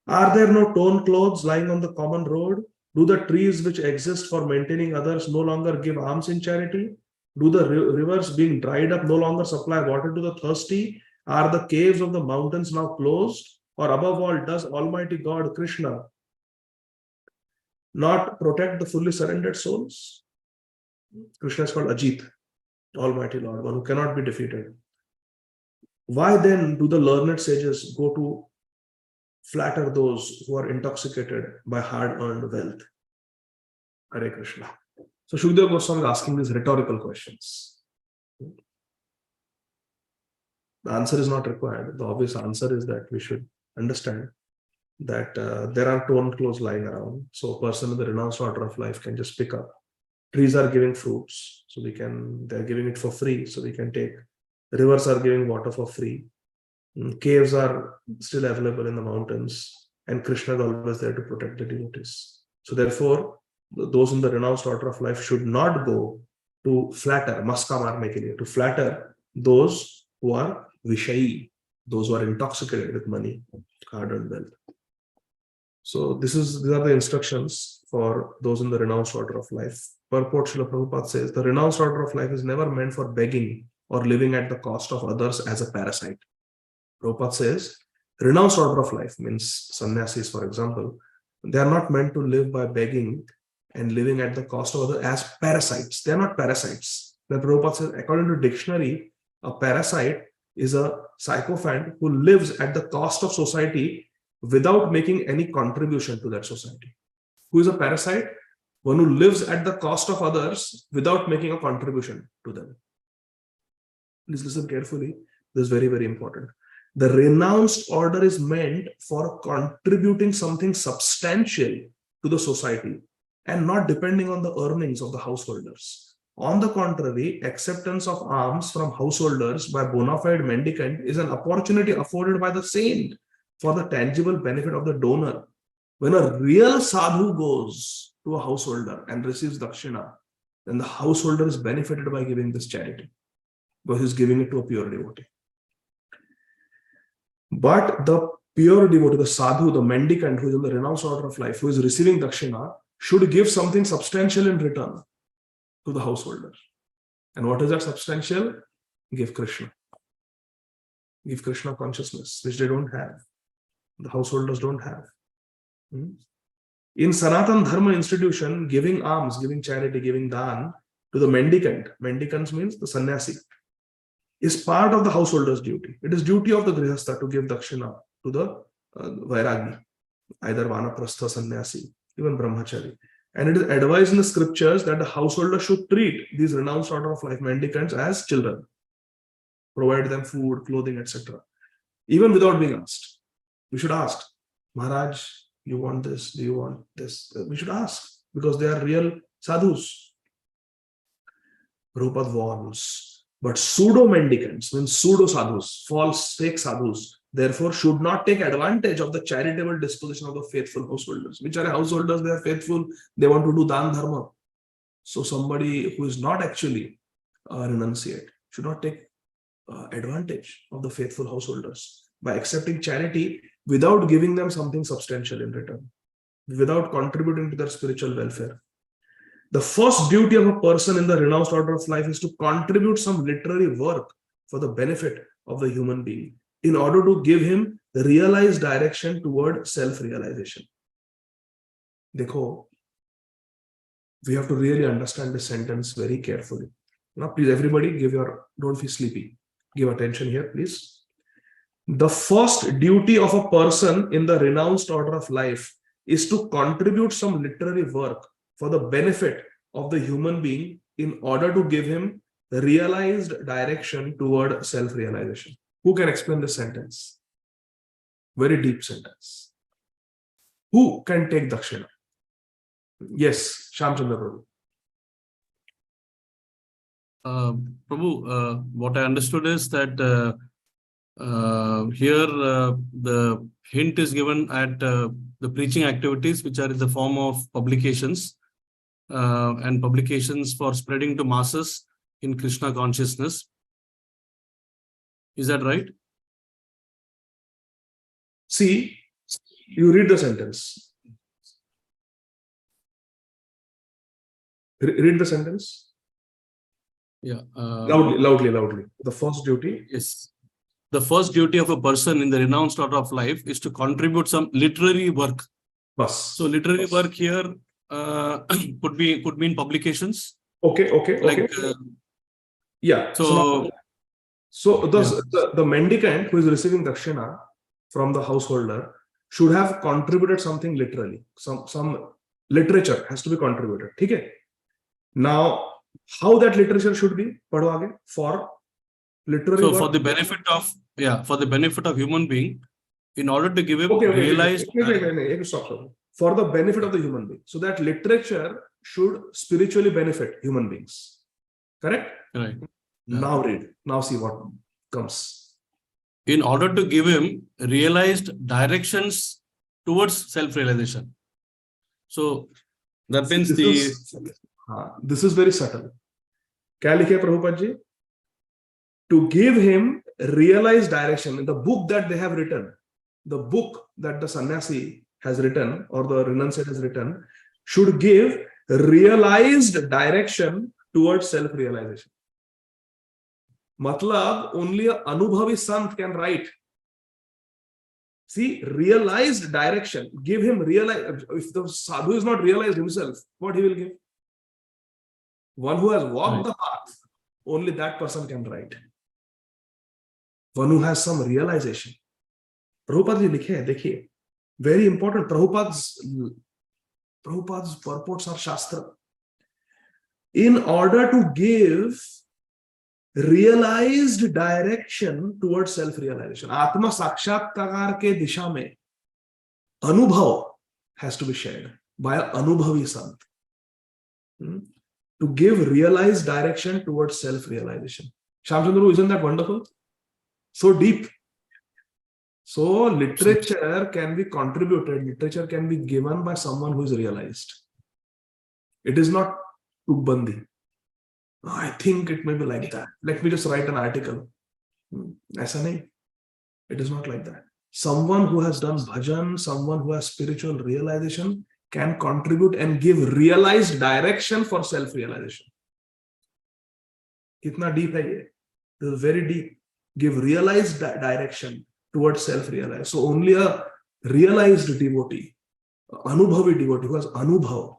Are there no torn clothes lying on the common road? Do the trees which exist for maintaining others no longer give alms in charity? Do the rivers being dried up no longer supply water to the thirsty? Are the caves of the mountains now closed? Or above all, does Almighty God Krishna not protect the fully surrendered souls? Krishna is called Ajit, Almighty Lord, one who cannot be defeated. Why then do the learned sages go to flatter those who are intoxicated by hard-earned wealth? Hare Krishna. So Shukdev Goswami is asking these rhetorical questions. The answer is not required. The obvious answer is that we should understand that there are torn clothes lying around. So a person in the renounced order of life can just pick up. Trees are giving fruits, so they're giving it for free, so we can take. Rivers are giving water for free. Caves are still available in the mountains, and Krishna is always there to protect the devotees. So therefore, those in the renounced order of life should not go to flatter, maska marne ke liye, to flatter those who are vishayi, those who are intoxicated with money, hard-earned wealth. So these are the instructions for those in the renounced order of life. Purport Srila Prabhupada says, the renounced order of life is never meant for begging or living at the cost of others as a parasite. Prabhupada says, renounced order of life means sannyasis, for example, they are not meant to live by begging and living at the cost of others as parasites. They are not parasites. The Prabhupada says, according to dictionary, a parasite is a sycophant who lives at the cost of society without making any contribution to that society. Who is a parasite? One who lives at the cost of others without making a contribution to them. Please listen carefully. This is very, very important. The renounced order is meant for contributing something substantial to the society and not depending on the earnings of the householders. On the contrary, acceptance of alms from householders by bona fide mendicant is an opportunity afforded by the saint for the tangible benefit of the donor. When a real sadhu goes to a householder and receives dakshina, then the householder is benefited by giving this charity, because he's giving it to a pure devotee. But the pure devotee, the sadhu, the mendicant who is in the renounced order of life, who is receiving dakshina, should give something substantial in return to the householder. And what is that substantial? Give Krishna. Give Krishna consciousness, which they don't have. The householders don't have. In Sanatan Dharma institution, giving alms, giving charity, giving dhan to the mendicant, mendicants means the sannyasi, is part of the householder's duty. It is duty of the grihastha to give dakshina to the vairagi, either vanaprastha, sannyasi, even brahmachari. And it is advised in the scriptures that the householder should treat these renounced order of life mendicants as children, provide them food, clothing, etc. Even without being asked. We should ask, Maharaj, you want this? Do you want this? We should ask, because they are real sadhus. Prabhupada warns, but pseudo-mendicants, means pseudo-sadhus, false, fake sadhus, therefore should not take advantage of the charitable disposition of the faithful householders. Which are householders, they are faithful, they want to do dan dharma. So somebody who is not actually a renunciate should not take advantage of the faithful householders by accepting charity without giving them something substantial in return, without contributing to their spiritual welfare. The first duty of a person in the renounced order of life is to contribute some literary work for the benefit of the human being in order to give him the realized direction toward self-realization. Dekho, we have to really understand this sentence very carefully. Now, please, everybody, don't feel sleepy. Give attention here, please. The first duty of a person in the renounced order of life is to contribute some literary work for the benefit of the human being in order to give him the realized direction toward self-realization. Who can explain this sentence? Very deep sentence. Who can take dakshina? Yes, Shamchandra Prabhu. Prabhu, what I understood is that here the hint is given at the preaching activities, which are in the form of publications and publications for spreading to masses in Krishna consciousness. Is that right? See, you read the sentence. Read the sentence. Yeah. Loudly. The first duty. Yes. The first duty of a person in the renounced order of life is to contribute some literary work. Bus. So literary work here could mean publications. Okay. Like, yeah. So the mendicant who is receiving dakshina from the householder should have contributed something literally. Some literature has to be contributed. Okay. Now, how that literature should be? Padho aage. For literary so work. for the benefit of human being, in order to give him realized. Stop. For the benefit of the human being. So that literature should spiritually benefit human beings. Correct? Right. Yeah. Now read. Now see what comes. In order to give him realized directions towards self-realization. So that means this is very subtle. Kya likhe Prabhupada ji? To give him realized direction in the book that they have written, the book that the sannyasi has written or the renunciate has written, should give realized direction towards self-realization. Matlab, only an anubhavi sant can write. See, realized direction. Give him realized. If the sadhu is not realized himself, what he will give? One who has walked the path, only that person can write. One who has some realization. Prabhupada ji likhe hai, dekhiye. Very important. Prabhupada's purports are Shastra. In order to give realized direction towards self-realization, Atma Sakshatkar ke disha mein, Anubhav has to be shared by an Anubhavi Sant. To give realized direction towards self-realization. Shamchandru, isn't that wonderful? So deep. So literature can be contributed, literature can be given by someone who is realized. It is not tugbandi. I think it may be like that. Let me just write an article. Aisa nahi. It is not like that. Someone who has done bhajan, someone who has spiritual realization can contribute and give realized direction for self-realization. Kitna deep hai ye? This is very deep. Give realized direction towards self-realization. So only a realized devotee, anubhavi devotee who has anubhav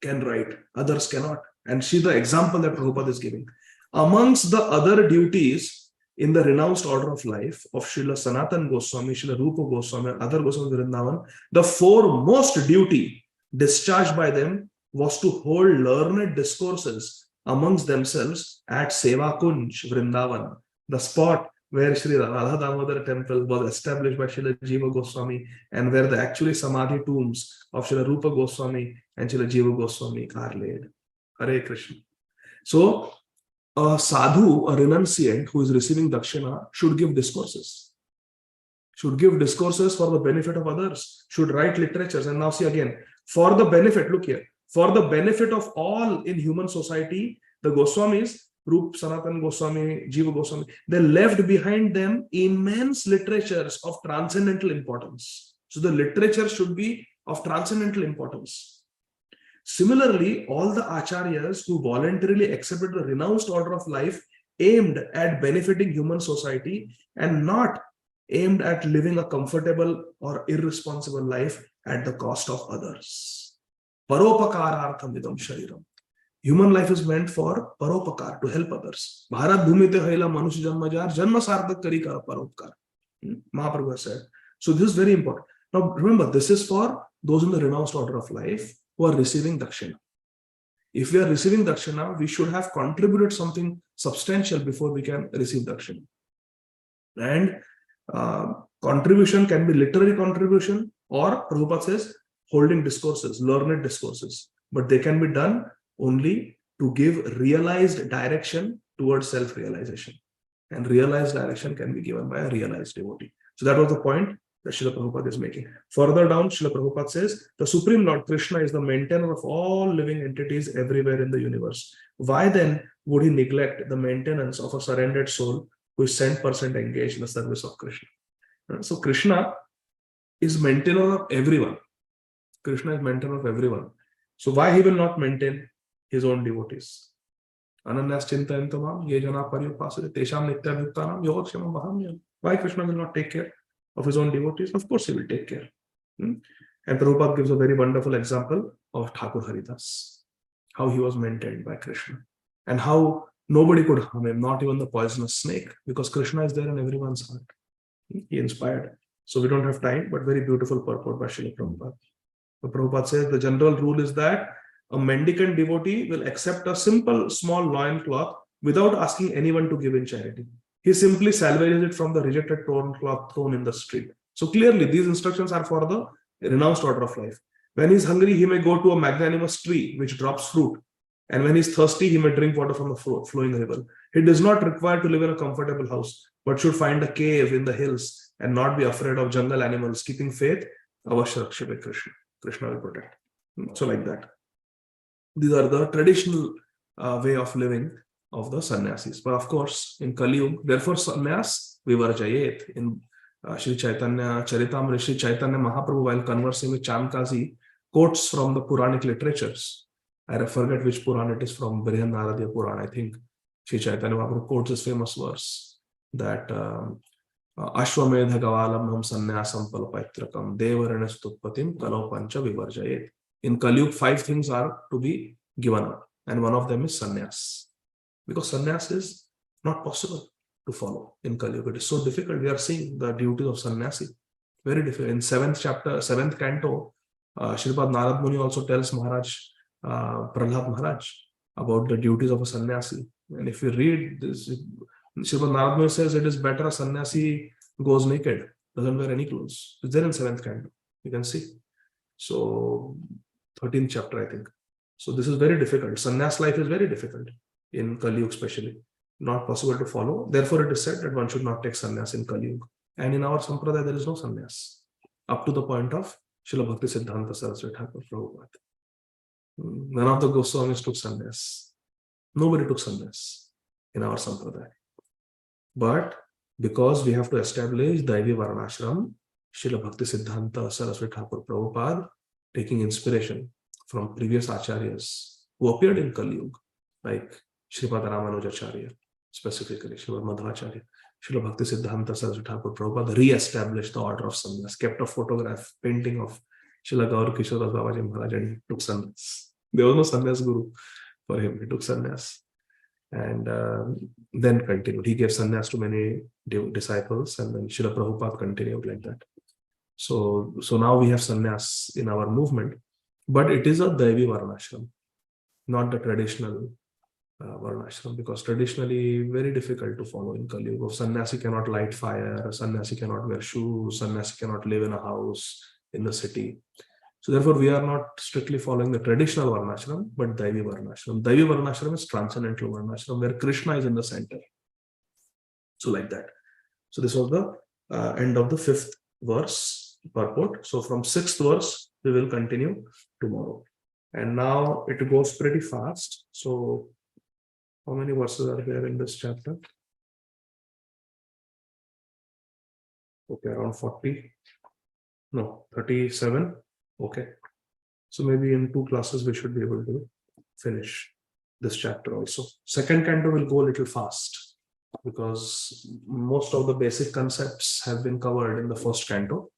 can write. Others cannot. And see the example that Prabhupada is giving. Amongst the other duties in the renounced order of life of Srila Sanatan Goswami, Srila Rupa Goswami, and other Goswami Vrindavan, the foremost duty discharged by them was to hold learned discourses amongst themselves at Seva Kunj, Vrindavan, the spot where Sri Radha Damodar temple was established by Srila Jiva Goswami and where the actually Samadhi tombs of Srila Rupa Goswami and Srila Jiva Goswami are laid. Hare Krishna. So, a sadhu, a renunciant who is receiving dakshina should give discourses. Should give discourses for the benefit of others. Should write literatures. And now see again, for the benefit, look here, for the benefit of all in human society, the Goswamis, Rup, Sanatan Goswami, Jiva Goswami, they left behind them immense literatures of transcendental importance. So the literature should be of transcendental importance. Similarly, all the acharyas who voluntarily accepted the renounced order of life aimed at benefiting human society and not aimed at living a comfortable or irresponsible life at the cost of others. Paropakarartham idam shariram. Human life is meant for paropakar, to help others. Bharat bhumite haila manush janma jar, janma sarthak kari kara paropakar. Mahaprabhu said. So this is very important. Now remember, this is for those in the renounced order of life who are receiving dakshina. If we are receiving dakshina, we should have contributed something substantial before we can receive dakshina. And contribution can be literary contribution or, Prabhupada says, holding discourses, learned discourses. But they can be done only to give realized direction towards self-realization. And realized direction can be given by a realized devotee. So that was the point that Srila Prabhupada is making. Further down, Srila Prabhupada says, the Supreme Lord Krishna is the maintainer of all living entities everywhere in the universe. Why then would he neglect the maintenance of a surrendered soul who is 100% engaged in the service of Krishna? So Krishna is maintainer of everyone. Krishna is maintainer of everyone. So why he will not maintain his own devotees? Ananyas chintayantamam ye jana paryupasate tesham nityabhuktanam yogakshamam mahamyam. Why Krishna will not take care of his own devotees? Of course he will take care. And Prabhupada gives a very wonderful example of Thakur Haridas, how he was maintained by Krishna and how nobody could harm him, not even the poisonous snake, because Krishna is there in everyone's heart. He inspired. So we don't have time, but very beautiful purport by Srila Prabhupada. The Prabhupada says the general rule is that a mendicant devotee will accept a simple small loincloth without asking anyone to give in charity. He simply salvages it from the rejected torn cloth thrown in the street. So clearly these instructions are for the renounced order of life. When he is hungry, he may go to a magnanimous tree which drops fruit. And when he is thirsty, he may drink water from the flowing river. He does not require to live in a comfortable house, but should find a cave in the hills and not be afraid of jungle animals. Keeping faith, avashya raksha Krishna. Krishna will protect. So like that. These are the traditional way of living of the sannyasis. But of course, in Kali Yuga, therefore sannyas vivarjayet. In Sri Chaitanya Charitamrita, Sri Chaitanya Mahaprabhu, while conversing with Chamkazi, quotes from the Puranic literatures. I forget which Puran it is from, Brihannaradya Puran, I think. Sri Chaitanya Mahaprabhu quotes this famous verse that Ashwamedha Gavalam Nam Sannyasam Palapaitrakam Devaranastutpatim Kalopancha Vivarjayet. In Kali Yuga, 5 things are to be given up, and one of them is sannyas. Because sannyas is not possible to follow in Kali Yuga. It is so difficult. We are seeing the duties of sannyasi. Very difficult. In 7th chapter, 7th canto, Shripad Narad Muni also tells Maharaj, Prahlad Maharaj, about the duties of a sannyasi. And if you read this, Shripad Narad Muni says it is better a sannyasi goes naked, doesn't wear any clothes. It's there in 7th canto. You can see. So, 13th chapter, I think. So this is very difficult. Sannyas life is very difficult in Kali Yuga especially. Not possible to follow. Therefore, it is said that one should not take sannyas in Kali Yuga. And in our sampradaya, there is no sannyas. Up to the point of Srila Bhakti Siddhanta Saraswati Thakur Prabhupada. None of the Goswamis took sannyas. Nobody took sannyas in our sampradaya. But because we have to establish Daivi Varnashram. Srila Bhakti Siddhanta Saraswati Thakur Prabhupada, taking inspiration from previous acharyas who appeared in Kali Yuga, like Sripad Ramanujacharya, specifically Sripad Madhvacharya. Srila Bhakti Siddhanta Saraswati Thakur Prabhupada re-established the order of sannyas, kept a photograph, painting of Srila Gaur Kishore Das Babaji Maharaj, and he took sannyas. There was no sannyas guru for him, he took sannyas. And then continued. He gave sannyas to many disciples, and then Srila Prabhupada continued like that. So now we have sannyas in our movement, but it is a Daivi Varnashram, not the traditional Varnashram, because traditionally very difficult to follow in Kali Yuga. Sannyasi cannot light fire, sannyasi cannot wear shoes, sannyasi cannot live in a house in the city. So therefore, we are not strictly following the traditional Varnashram, but Daivi Varnashram. Daivi Varnashram is transcendental Varnashram, where Krishna is in the center. So like that. So this was the end of the 5th verse purport. So from 6th verse, we will continue tomorrow. And now it goes pretty fast. So how many verses are there in this chapter? Okay, around 40. No, 37. Okay. So maybe in 2 classes, we should be able to finish this chapter also. Second canto will go a little fast because most of the basic concepts have been covered in the first canto.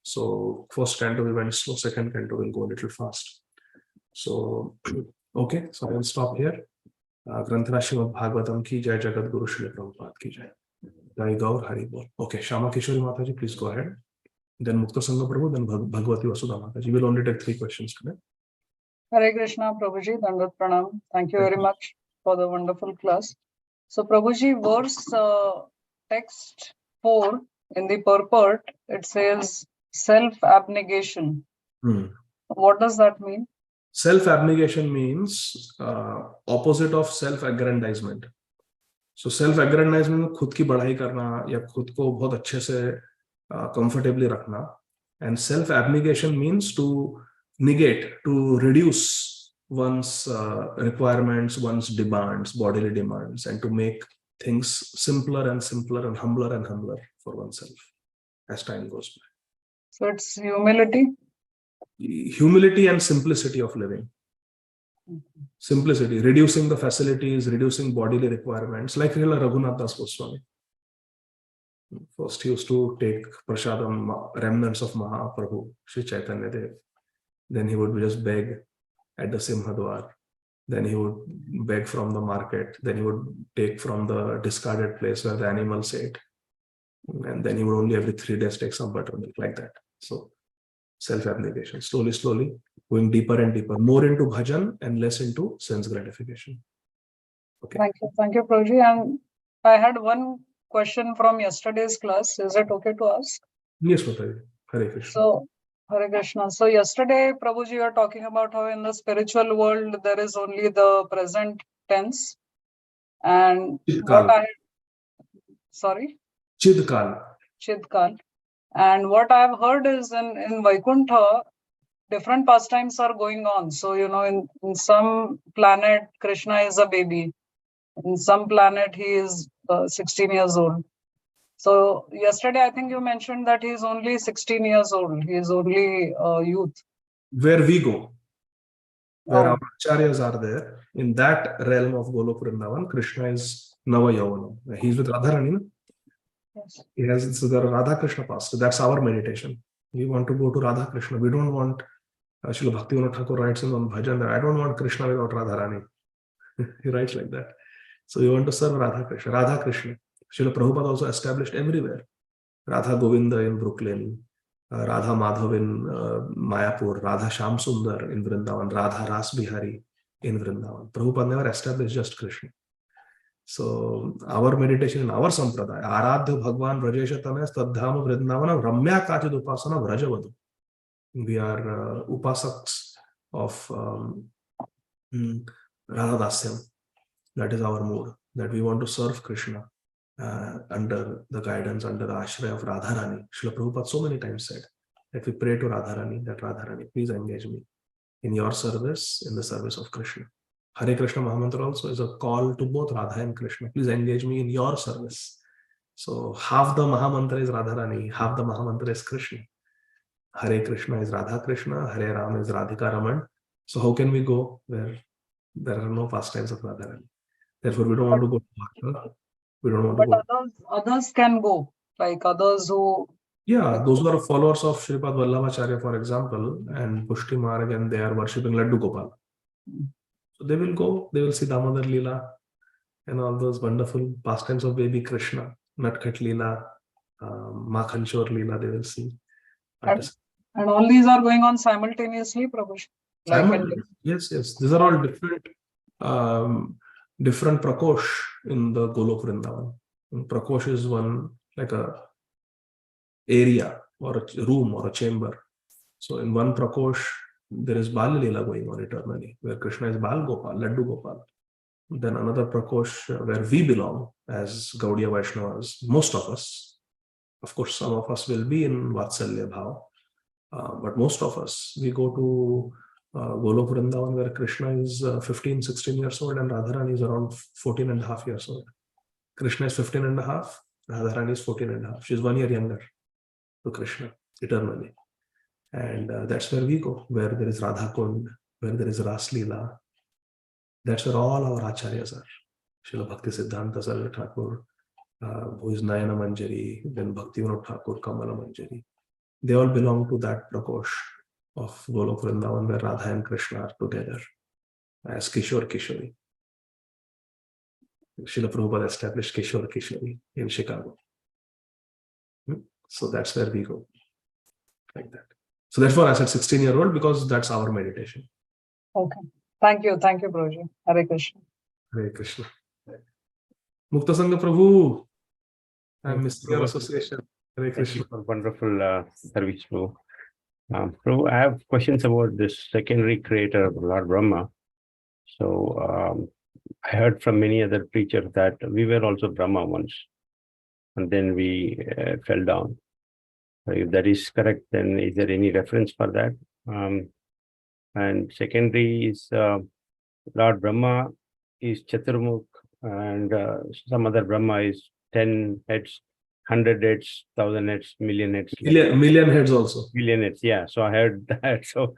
So first canto we went slow, second canto will go a little fast. So, okay, so I will stop here. Granthara Srimad Bhāgavatam ki jai, Jagat Guru Srila Prabhupada ki jai. Jai Gaur Hari Bol. Okay, Shama Kishori Mataji, please go ahead. Then Mukta Sangha Prabhu, then Bhagavati Vasudha Mataji. We'll only take 3 questions today. Hare Krishna, Prabhuji, Dandat Pranam. Thank you very much for the wonderful class. So, Prabhuji, verse text 4 in the purport, it says self-abnegation. What does that mean? Self-abnegation means opposite of self-aggrandizement. So self-aggrandizement में खुद की बढ़ाई करना या खुद को बहुत अच्छे से comfortably रखना. And self-abnegation means to negate, to reduce one's requirements, one's demands, bodily demands, and to make things simpler and simpler and humbler for oneself as time goes by. So it's humility? Humility and simplicity of living. Simplicity, reducing the facilities, reducing bodily requirements, like Srila Raghunath Das Goswami. First, he used to take prasadam, remnants of Mahaprabhu, Sri Chaitanya Dev. Then he would just beg at the Simhadwar. Then he would beg from the market. Then he would take from the discarded place where the animals ate. And then he would only every 3 days take some buttermilk, like that. So, self-abnegation, slowly, going deeper and deeper, more into bhajan and less into sense gratification. Okay. Thank you, Prabhuji. And I had one question from yesterday's class. Is it okay to ask? Yes, Mataji. Hare Krishna. So, Hare Krishna. So yesterday, Prabhuji, you were talking about how in the spiritual world, there is only the present tense. And Chidkal. Sorry? Chidkal. Chidkal. And what I've heard is in Vaikuntha, different pastimes are going on. So, you know, in some planet, Krishna is a baby. In some planet, he is 16 years old. So yesterday, I think you mentioned that he is only 16 years old. He is only youth. Where we go, where our acharyas are there, in that realm of Golok Vrindavan, Krishna is Nava Yavanam. He's with Radharani. Yes. He has the Radha Krishna past. That's our meditation. We want to go to Radha Krishna. We don't want, Srila Bhaktivinoda Thakur writes in on Bhajan that I don't want Krishna without Radharani. He writes like that. So we want to serve Radha Krishna. Radha Krishna. Srila Prabhupada also established everywhere. Radha Govinda in Brooklyn, Radha Madhav in Mayapur, Radha Sham Sundar in Vrindavan, Radha Ras Bihari in Vrindavan. Prabhupada never established just Krishna. So our meditation in our sampradaya, Aradhya Bhagwan Vrajeshatame Stadhama Vrindavanam Ramya Kachid Upasana Vrajavadu. We are upasaks of Radha Dasyam. That is our mood, that we want to serve Krishna under the guidance, under the ashraya of Radharani. Srila Prabhupada so many times said that we pray to Radharani, that Radharani, please engage me in your service, in the service of Krishna. Hare Krishna Mahamantra also is a call to both Radha and Krishna. Please engage me in your service. So half the Mahamantra is Radharani, half the Mahamantra is Krishna. Hare Krishna is Radha Krishna, Hare Ram is Radhika Raman. So how can we go where there are no pastimes of Radharani? Therefore, we don't want to go to Bhakti. We don't want to But go. others can go, like others who. Yeah, those who are followers of Sripad Vallabhacharya, for example, and Pushti Marg, and they are worshipping Laddu Gopal. So they will go, they will see Damodar Leela and all those wonderful pastimes of baby Krishna, Natkhat Leela, Makhanchor Leela, they will see. And all these are going on simultaneously, Prabhu. Yes, these are all different prakosh in the Golok Vrindavan. Prakosh is one like a area or a room or a chamber. So in one prakosh, there is Bal Leela going on eternally, where Krishna is Bal Gopal, Laddu Gopal. Then another prakosh where we belong as Gaudiya Vaishnavas, most of us. Of course, some of us will be in Vatsalya Bhav, but most of us, we go to Golok Vrindavan, where Krishna is 15, 16 years old and Radharani is around 14 and a half years old. Krishna is 15 and a half, Radharani is 14 and a half. She's 1 year younger to Krishna eternally. And that's where we go, where there is Radha Kund, where there is Ras Leela. That's where all our acharyas are. Srila Bhakti Siddhanta Saraswati Thakur, who is Nayana Manjari, then Bhakti Vinod Thakur, Kamala Manjari. They all belong to that prakosh of Golok Vrindavan, where Radha and Krishna are together as Kishore Kishori. Srila Prabhupada established Kishore Kishori in Chicago. So that's where we go, like that. So therefore I said 16-year-old, because that's our meditation. Okay. Thank you, Prabhuji. Hare Krishna. Hare Krishna. Mukta Sangha Prabhu, I'm missing your association. Hare Krishna. Wonderful service, Prabhu. Prabhu, I have questions about this secondary creator of Lord Brahma. So I heard from many other preachers that we were also Brahma once, and then we fell down. If that is correct, then is there any reference for that? And secondary is Lord Brahma is Chaturmukh, and some other Brahma is 10 heads, 100 heads, 1,000 heads, million heads. Million heads also. Million heads, yeah. So I heard that. So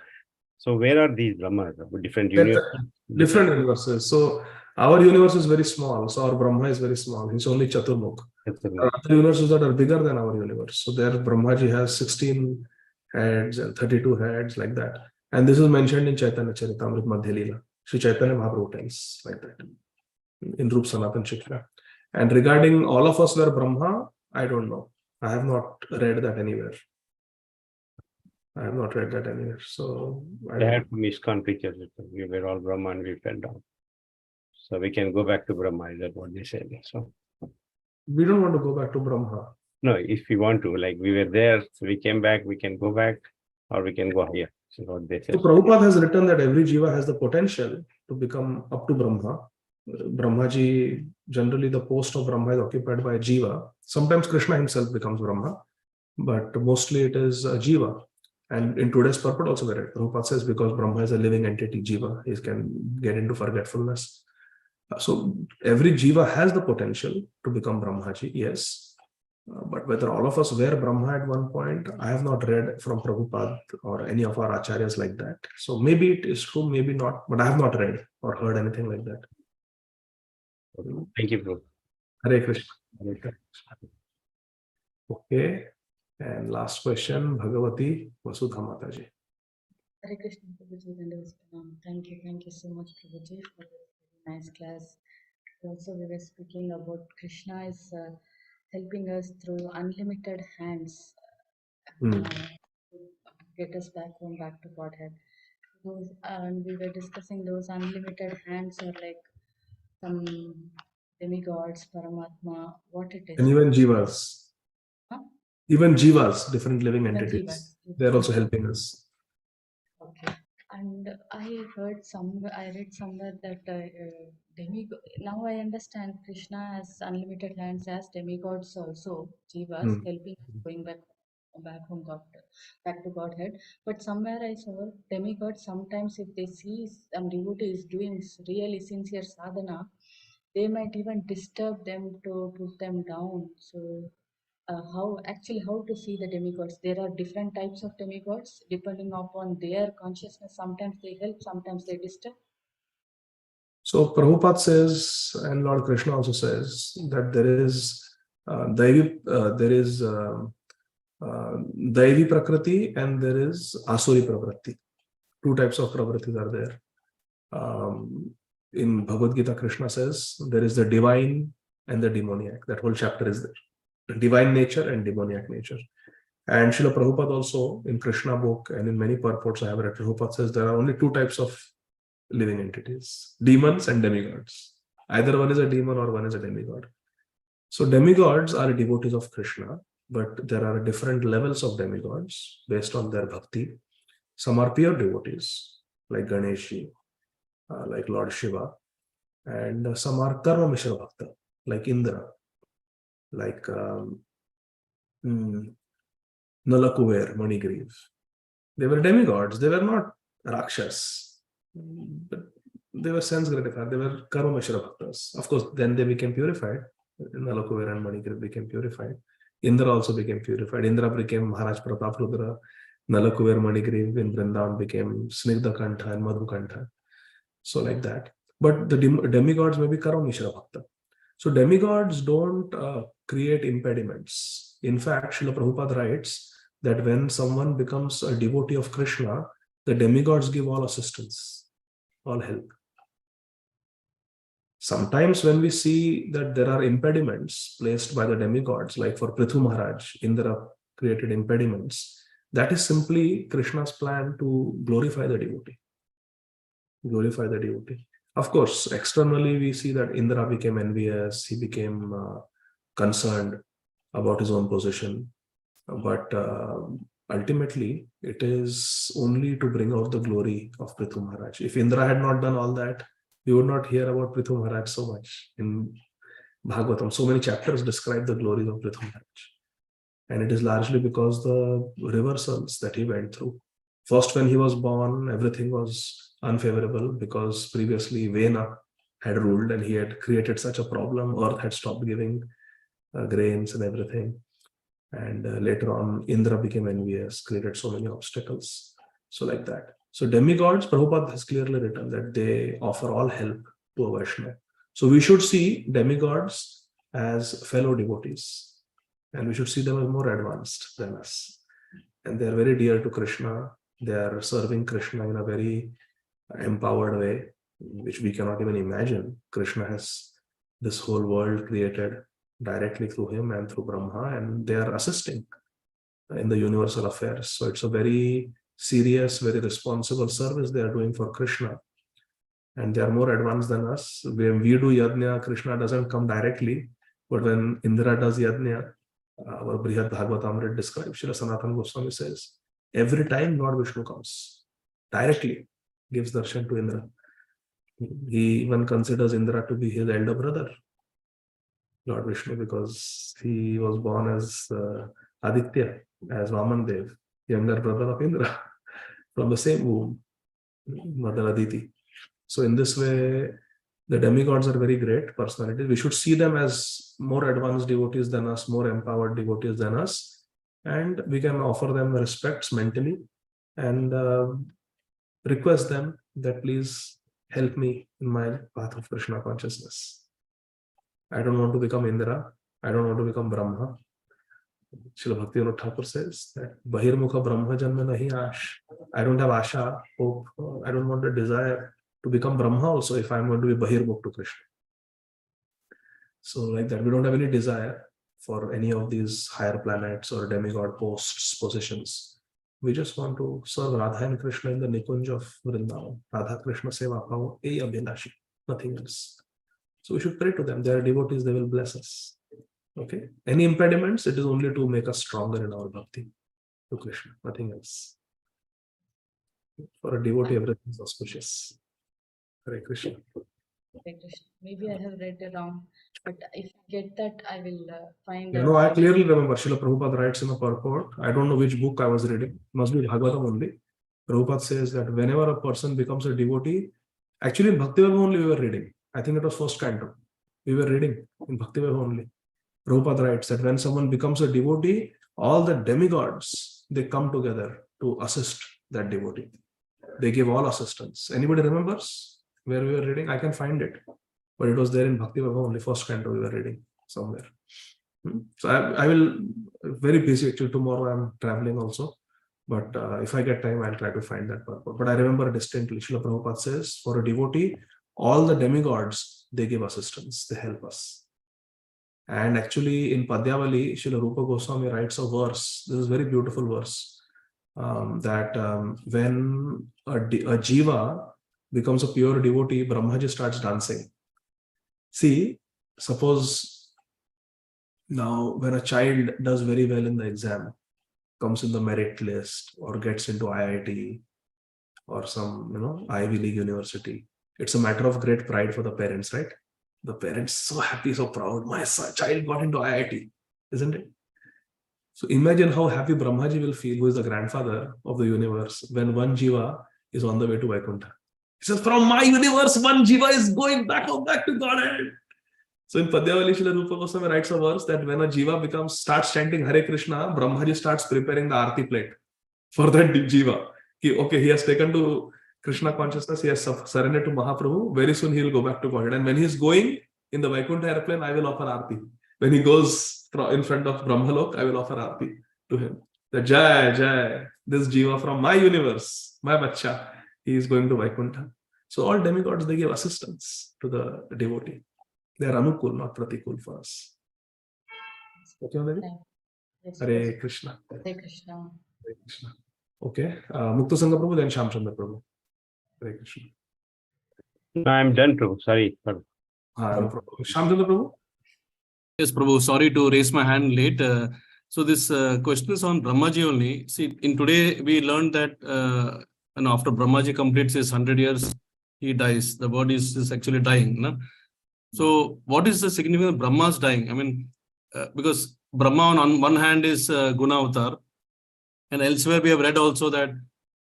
where are these Brahmas? Different universes? Different universes. So our universe is very small. So our Brahma is very small. He's only Chaturmukh. There are other universes that are bigger than our universe. So there Brahmaji has 16 heads and 32 heads, like that. And this is mentioned in Chaitanya Charitamrita Madhya Leela. Sri Chaitanya Mahaprabhu tells like that in Rup Sanatan Shikha. And regarding all of us were Brahma, I don't know. I have not read that anywhere. So I had from ISKCON preachers, we were all Brahma and we fell down. So we can go back to Brahma, is that what they said? So we don't want to go back to Brahma. No, if we want to, like we were there, so we came back, we can go back, or we can go here. So what they said. So Prabhupada has written that every jiva has the potential to become up to Brahma. Brahmaji, generally the post of Brahma is occupied by a jiva. Sometimes Krishna himself becomes Brahma, but mostly it is a jiva. And in today's purport also we read, Prabhupada says because Brahma is a living entity, jiva, he can get into forgetfulness. So every jiva has the potential to become Brahmaji, yes. But whether all of us were Brahma at one point, I have not read from Prabhupada or any of our acharyas like that. So maybe it is true, maybe not, but I have not read or heard anything like that. Thank you, bro. Hare Krishna. Hare Krishna. Okay. And last question, Bhagavati Vasudha Mataji. Hare Krishna, Prabhuji. Thank you so much, Prabhuji, for this very nice class. Also, we were speaking about Krishna is helping us through unlimited hands to get us back home, back to Godhead. Those, and we were discussing those unlimited hands are like some demigods, Paramatma, what it is. And even jivas. Huh? Even jivas, different living entities. They're also helping us. Okay. And I read somewhere that now I understand Krishna has unlimited hands as demigods also, jivas, helping going back home, back to Godhead. But somewhere I saw demigods sometimes if they see some devotee is doing really sincere sadhana, they might even disturb them to put them down. So how to see the demigods? There are different types of demigods depending upon their consciousness. Sometimes they help, sometimes they disturb. So Prabhupada says, and Lord Krishna also says, that there is Daivi Prakriti and there is Asuri Prakriti. Two types of Prakritis are there. In Bhagavad Gita, Krishna says there is the divine and the demoniac. That whole chapter is there. The divine nature and demoniac nature. And Srila Prabhupada also in Krishna book and in many purports I have read, Prabhupada says there are only two types of living entities, demons and demigods. Either one is a demon or one is a demigod. So demigods are devotees of Krishna, but there are different levels of demigods based on their bhakti. Some are pure devotees, like Ganeshi, like Lord Shiva, and some are Karma Mishra Bhakta, like Indra, like Nalakuver, Manigriv. They were demigods, they were not Rakshas. But they were sense gratified, they were Karma Mishra Bhaktas. Of course, then they became purified. Nalakuver and Manigriv became purified. Indra also became purified. Indra became Maharaj Pratap Rudra. Nalakuver, Manigriv in Vrindavan became Snigdha Kantha and Madhu Kantha. So like that. But the demigods may be Karma Mishra Bhakta. So demigods don't create impediments. In fact, Srila Prabhupada writes that when someone becomes a devotee of Krishna, the demigods give all assistance, all help. Sometimes when we see that there are impediments placed by the demigods, like for Prithu Maharaj, Indra created impediments, that is simply Krishna's plan to glorify the devotee. Glorify the devotee. Of course, externally we see that Indra became envious, he became concerned about his own position, but ultimately it is only to bring out the glory of Prithu Maharaj. If Indra had not done all that, we would not hear about Prithu Maharaj so much. In Bhāgavatam, so many chapters describe the glories of Prithu Maharaj. And it is largely because the reversals that he went through. First, when he was born, everything was unfavorable because previously Vena had ruled and he had created such a problem. Earth had stopped giving grains and everything. And later on, Indra became envious, created so many obstacles. So like that. So demigods, Prabhupada has clearly written that they offer all help to a Vaishnava. So we should see demigods as fellow devotees. And we should see them as more advanced than us. And they are very dear to Krishna. They are serving Krishna in a very empowered way, which we cannot even imagine. Krishna has this whole world created directly through him and through Brahma, and they are assisting in the universal affairs. So it's a very serious, very responsible service they are doing for Krishna. And they are more advanced than us. When we do yajna, Krishna doesn't come directly, but when Indra does yajna, our Brihad Bhagavatam describes, Srila Sanatana Goswami says, every time Lord Vishnu comes, directly gives darshan to Indra. He even considers Indra to be his elder brother, Lord Vishnu, because he was born as Aditya, as Vaman Dev, younger brother of Indra, from the same womb, Mother Aditi. So in this way, the demigods are very great personalities. We should see them as more advanced devotees than us, more empowered devotees than us, and we can offer them respects mentally and request them that please help me in my path of Krishna consciousness. I don't want to become Indra. I don't want to become Brahma. Srila Bhaktivinoda Thakur says that Bahirmukha Brahma Janma nahi ash. I don't have asha, hope. I don't want a desire to become Brahma also if I'm going to be Bahirmukh to Krishna. So like that, we don't have any desire for any of these higher planets or demigod posts, positions. We just want to serve Radha and Krishna in the Nikunj of Vrindavan. Radha Krishna Seva Bhava Ei Abhinashi, nothing else. So we should pray to them. They are devotees, they will bless us. Okay. Any impediments, it is only to make us stronger in our bhakti to Krishna, nothing else. For a devotee, everything is auspicious. Hare Krishna. Hare Krishna. Maybe I have read it wrong, but if I get that, I will find You know, I clearly remember Srila Prabhupada writes in a purport. I don't know which book I was reading. Must be Bhagavatam only. Prabhupada says that whenever a person becomes a devotee, actually in Bhakti only we were reading. I think it was first canto. We were reading in Bhakti Vaibhava only. Prabhupada writes that when someone becomes a devotee, all the demigods, they come together to assist that devotee. They give all assistance. Anybody remembers where we were reading? I can find it. But it was there in Bhakti Vaibhava only, first canto we were reading somewhere. So I will, very busy actually, tomorrow I'm traveling also. But if I get time, I'll try to find that purport. But I remember distinctly, Srila Prabhupada says, for a devotee, all the demigods, they give assistance, they help us. And actually in Padyavali, Srila Rupa Goswami writes a verse, this is a very beautiful verse, that when a jiva becomes a pure devotee, Brahmaji starts dancing. See, suppose now when a child does very well in the exam, comes in the merit list or gets into IIT or some, Ivy League university, it's a matter of great pride for the parents, right? The parents so happy, so proud. My child got into IIT, isn't it? So imagine how happy Brahmaji will feel, who is the grandfather of the universe, when one jiva is on the way to Vaikuntha. He says, from my universe, one jiva is going back to Godhead. So in Padyavali, Srila Rupa Goswami writes a verse that when a jiva starts chanting Hare Krishna, Brahmaji starts preparing the Aarti plate for that jiva. Okay, he has taken to Krishna consciousness, he has surrendered to Mahaprabhu. Very soon he will go back to Godhead. And when he is going in the Vaikuntha airplane, I will offer Aarti. When he goes in front of Brahmalok, I will offer Aarti to him. The Jai, Jai, this jiva from my universe, my bacha, he is going to Vaikuntha. So all demigods, they give assistance to the devotee. They are anukul, not pratikul for us. Okay, Yes, Hare Krishna. Hare Krishna. Hare Krishna. Okay, Mukta Sangha Prabhu, then Shamchandra Prabhu. Hare Krishna. No, I'm done, Prabhu. Sorry. No problem. Shamchandra Prabhu? Yes, Prabhu, sorry to raise my hand late. So this question is on Brahmaji only. See, in today we learned that after Brahmaji completes his 100 years, he dies. The body is actually dying. No? So what is the significance of Brahma's dying? I mean, because Brahma on one hand is Guna Avatar, and elsewhere we have read also that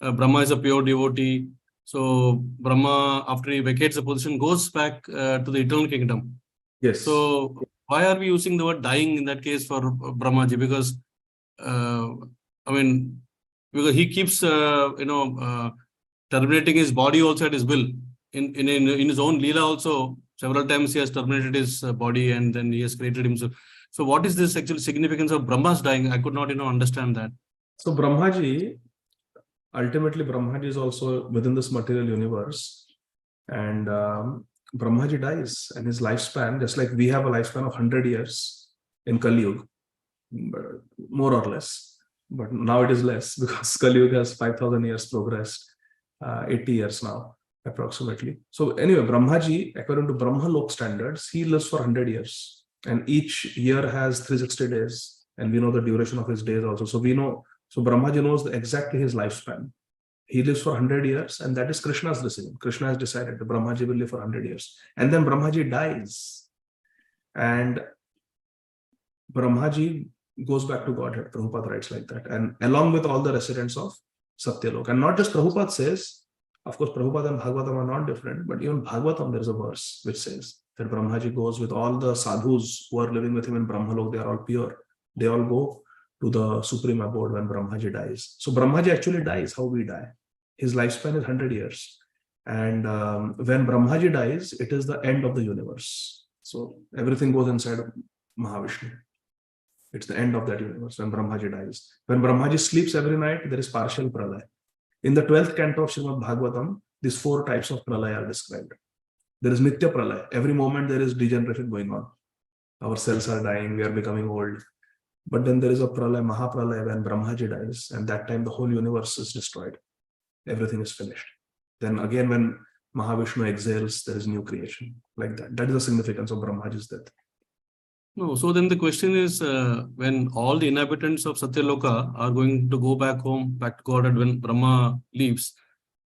Brahma is a pure devotee. So Brahma, after he vacates the position, goes back to the eternal kingdom. Yes. So why are we using the word dying in that case for Brahmaji? Because because he keeps terminating his body also at his will. In his own Leela also, several times he has terminated his body and then he has created himself. So what is this actual significance of Brahma's dying? I could not understand that. So Brahmaji, ultimately Brahmaji is also within this material universe, and Brahmaji dies, and his lifespan, just like we have a lifespan of 100 years in Kali Yuga, more or less, but now it is less because Kali Yuga has 5,000 years progressed, 80 years now approximately. So anyway, Brahmaji, according to Brahmalok standards, he lives for 100 years, and each year has 360 days, and we know the duration of his days also. So we know, so Brahmaji knows exactly his lifespan. He lives for 100 years, and that is Krishna's decision. Krishna has decided that Brahmaji will live for 100 years. And then Brahmaji dies. And Brahmaji goes back to Godhead. Prabhupada writes like that. And along with all the residents of Satyalok. And not just Prabhupada says, of course, Prabhupada and Bhagavatam are not different, but even Bhagavatam, there is a verse which says that Brahmaji goes with all the sadhus who are living with him in Brahmalok. They are all pure. They all go to the supreme abode when Brahmaji dies. So Brahmaji actually dies how we die. His lifespan is 100 years. And when Brahmaji dies, it is the end of the universe. So everything goes inside of Mahavishnu. It's the end of that universe when Brahmaji dies. When Brahmaji sleeps every night, there is partial pralaya. In the 12th canto of Srīmad Bhāgavatam, these 4 types of pralaya are described. There is Nitya pralaya. Every moment there is degeneration going on. Our cells are dying, we are becoming old. But then there is a pralaya, Mahapralaya, when Brahmaji dies, and that time the whole universe is destroyed. Everything is finished. Then again, when Mahavishnu exhales, there is new creation. Like that. That is the significance of Brahmaji's death. No, so then the question is, when all the inhabitants of Satyaloka are going to go back home, back to Godhead when Brahma leaves,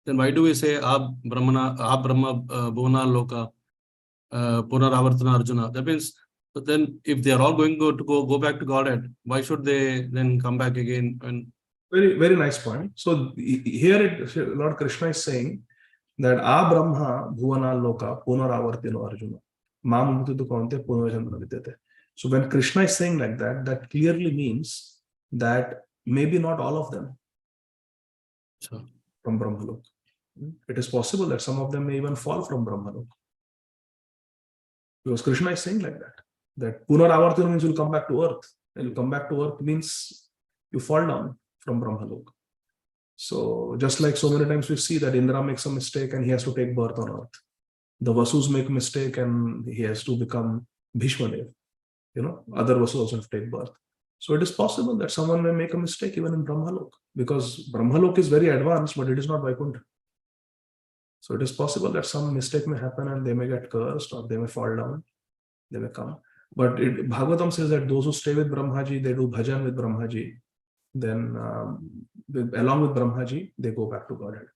then why do we say Brahma Bhuvana Loka, Punaravartana Arjuna? That means, but then if they are all going to go back to Godhead, why should they then come back again? Very, very nice point. So here Lord Krishna is saying that Brahma Bhuvana Loka Punaravartino Arjuna. Mam Mritu Kaunte Punarjanma Vidyate. So when Krishna is saying like that, that clearly means that maybe not all of them Sure. from Brahmalok. It is possible that some of them may even fall from Brahmalok. Because Krishna is saying like that Punaravartana means you'll come back to earth. And you come back to earth means you fall down from Brahmalok. So just like so many times we see that Indra makes a mistake and he has to take birth on earth. The Vasus make a mistake and he has to become Bhishmadev. Other Vasus also have to take birth. So it is possible that someone may make a mistake even in Brahmalok, because Brahmalok is very advanced, but it is not Vaikuntha. So it is possible that some mistake may happen and they may get cursed or they may fall down, they may come. But Bhagavatam says that those who stay with Brahmaji, they do bhajan with Brahmaji, then along with Brahmaji, they go back to Godhead.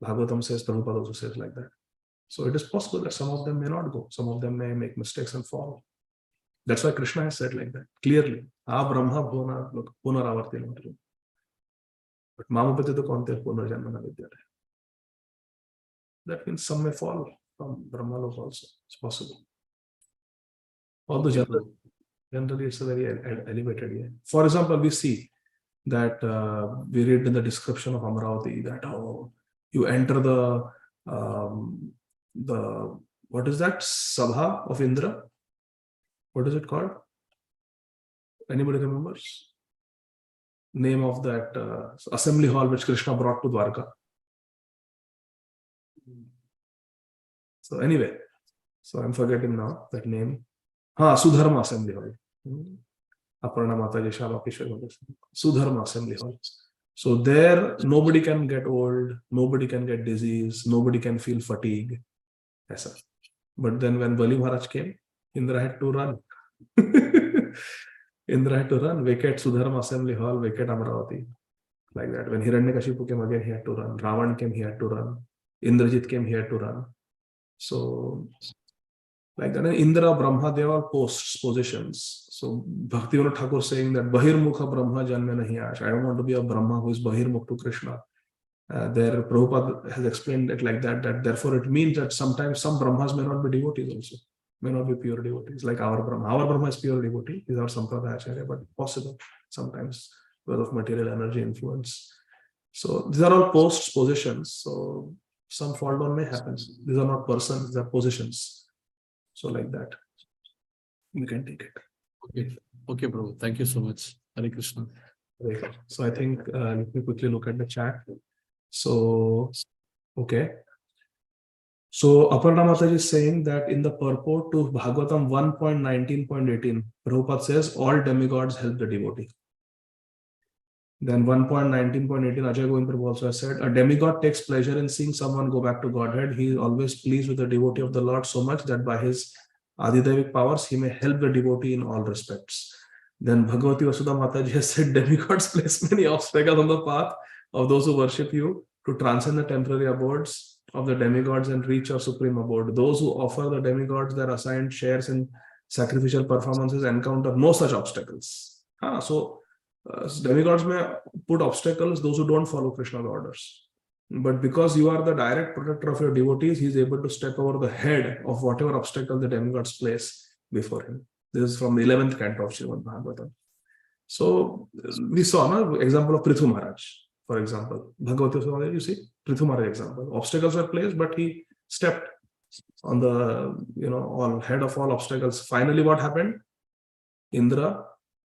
Bhagavatam says, Prabhupada also says like that. So it is possible that some of them may not go, some of them may make mistakes and fall. That's why Krishna has said like that, clearly. A Brahma Punaravartena. But Mamapatita Kaunte Punarjanma Vidyate. That means some may fall from Brahmalok also. It's possible. Although generally it's a very elevated year. For example, we see that we read in the description of Amravati that you enter the what is that? Sabha of Indra? What is it called? Anybody remembers? Name of that assembly hall which Krishna brought to Dwarka. So anyway, so I'm forgetting now that name. Sudharma Assembly Hall. Aparna Mataji Sharma Kishore. Sudharma Assembly Hall. So there, nobody can get old, nobody can get disease, nobody can feel fatigue. Yes, but then when Bali Maharaj came, Indra had to run. Indra had to run, vacate Sudharma Assembly Hall, vacate Amravati. Like that. When Hiranyakashipu came again, he had to run. Ravan came, he had to run. Indrajit came, he had to run. So, like that, Indra, Brahma, they are all posts, positions. So, Bhaktivinoda Thakur saying that Bahirmukha Brahma Janme Nahi Aash. I don't want to be a Brahma who is Bahirmukh to Krishna. There, Prabhupada has explained it like that therefore it means that sometimes some Brahmas may not be devotees also, may not be pure devotees, like our Brahma. Our Brahma is pure devotee, is our Sampradaya Acharya, but possible sometimes because of material energy influence. So, these are all posts, positions. So, some fall down may happen. These are not persons, they are positions. So like that, we can take it. Okay, bro. Thank you so much. Hare Krishna. So I think let me quickly look at the chat. So, okay. So Aparna Mataji is saying that in the purport to Bhagavatam 1.19.18, Prabhupada says all demigods help the devotee. Then 1.19.18, Ajay Govind Prabhu also has said, a demigod takes pleasure in seeing someone go back to Godhead. He is always pleased with the devotee of the Lord so much that by his Adidevik powers, he may help the devotee in all respects. Then Bhagavati Vasudha Mataji has said, demigods place many obstacles on the path of those who worship you to transcend the temporary abodes of the demigods and reach your supreme abode. Those who offer the demigods their assigned shares in sacrificial performances encounter no such obstacles. So demigods may put obstacles, those who don't follow Krishna's orders. But because you are the direct protector of your devotees, he is able to step over the head of whatever obstacle the demigods place before him. This is from the 11th canto of Srīmad Bhāgavatam. So we saw an example of Prithu Maharaj, for example. Bhagavati, you see, Prithu Maharaj example. Obstacles were placed, but he stepped on the, all head of all obstacles. Finally, what happened? Indra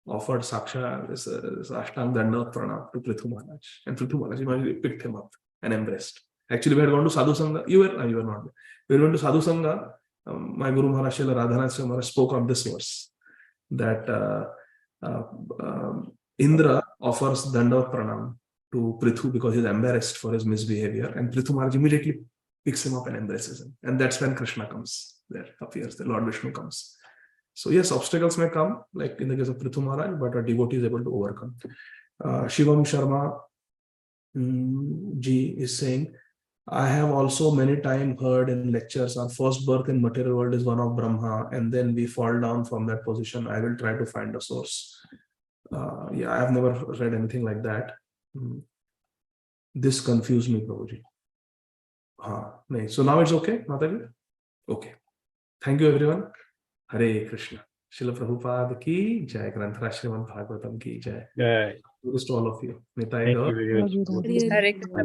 offered Saksha, this Ashtang Dandavat Pranam to Prithu Maharaj. And Prithu Maharaj immediately picked him up and embraced. Actually, we had gone to Sadhu Sangha. You were not there. We went to Sadhu Sangha. My Guru Maharaj Srila Radhanath Maharaj spoke on this verse that Indra offers Dandavat Pranam to Prithu because he is embarrassed for his misbehavior. And Prithu Maharaj immediately picks him up and embraces him. And that's when Krishna comes. There appears, the Lord Vishnu comes. So yes, obstacles may come, like in the case of Prithu Maharaj, but a devotee is able to overcome. Shivam Sharma ji is saying, I have also many times heard in lectures, our first birth in material world is one of Brahma, and then we fall down from that position. I will try to find a source. I have never read anything like that. This confused me, Prabhuji. So now it's okay, Mataji? Okay. Thank you, everyone. Hare Krishna. Srila Prabhupada ki jai. Granthara Srimad Bhagavatam ki jai. Yeah. To all of you. Nitai Thank Gaur. you very much. Hare Hare Krishna.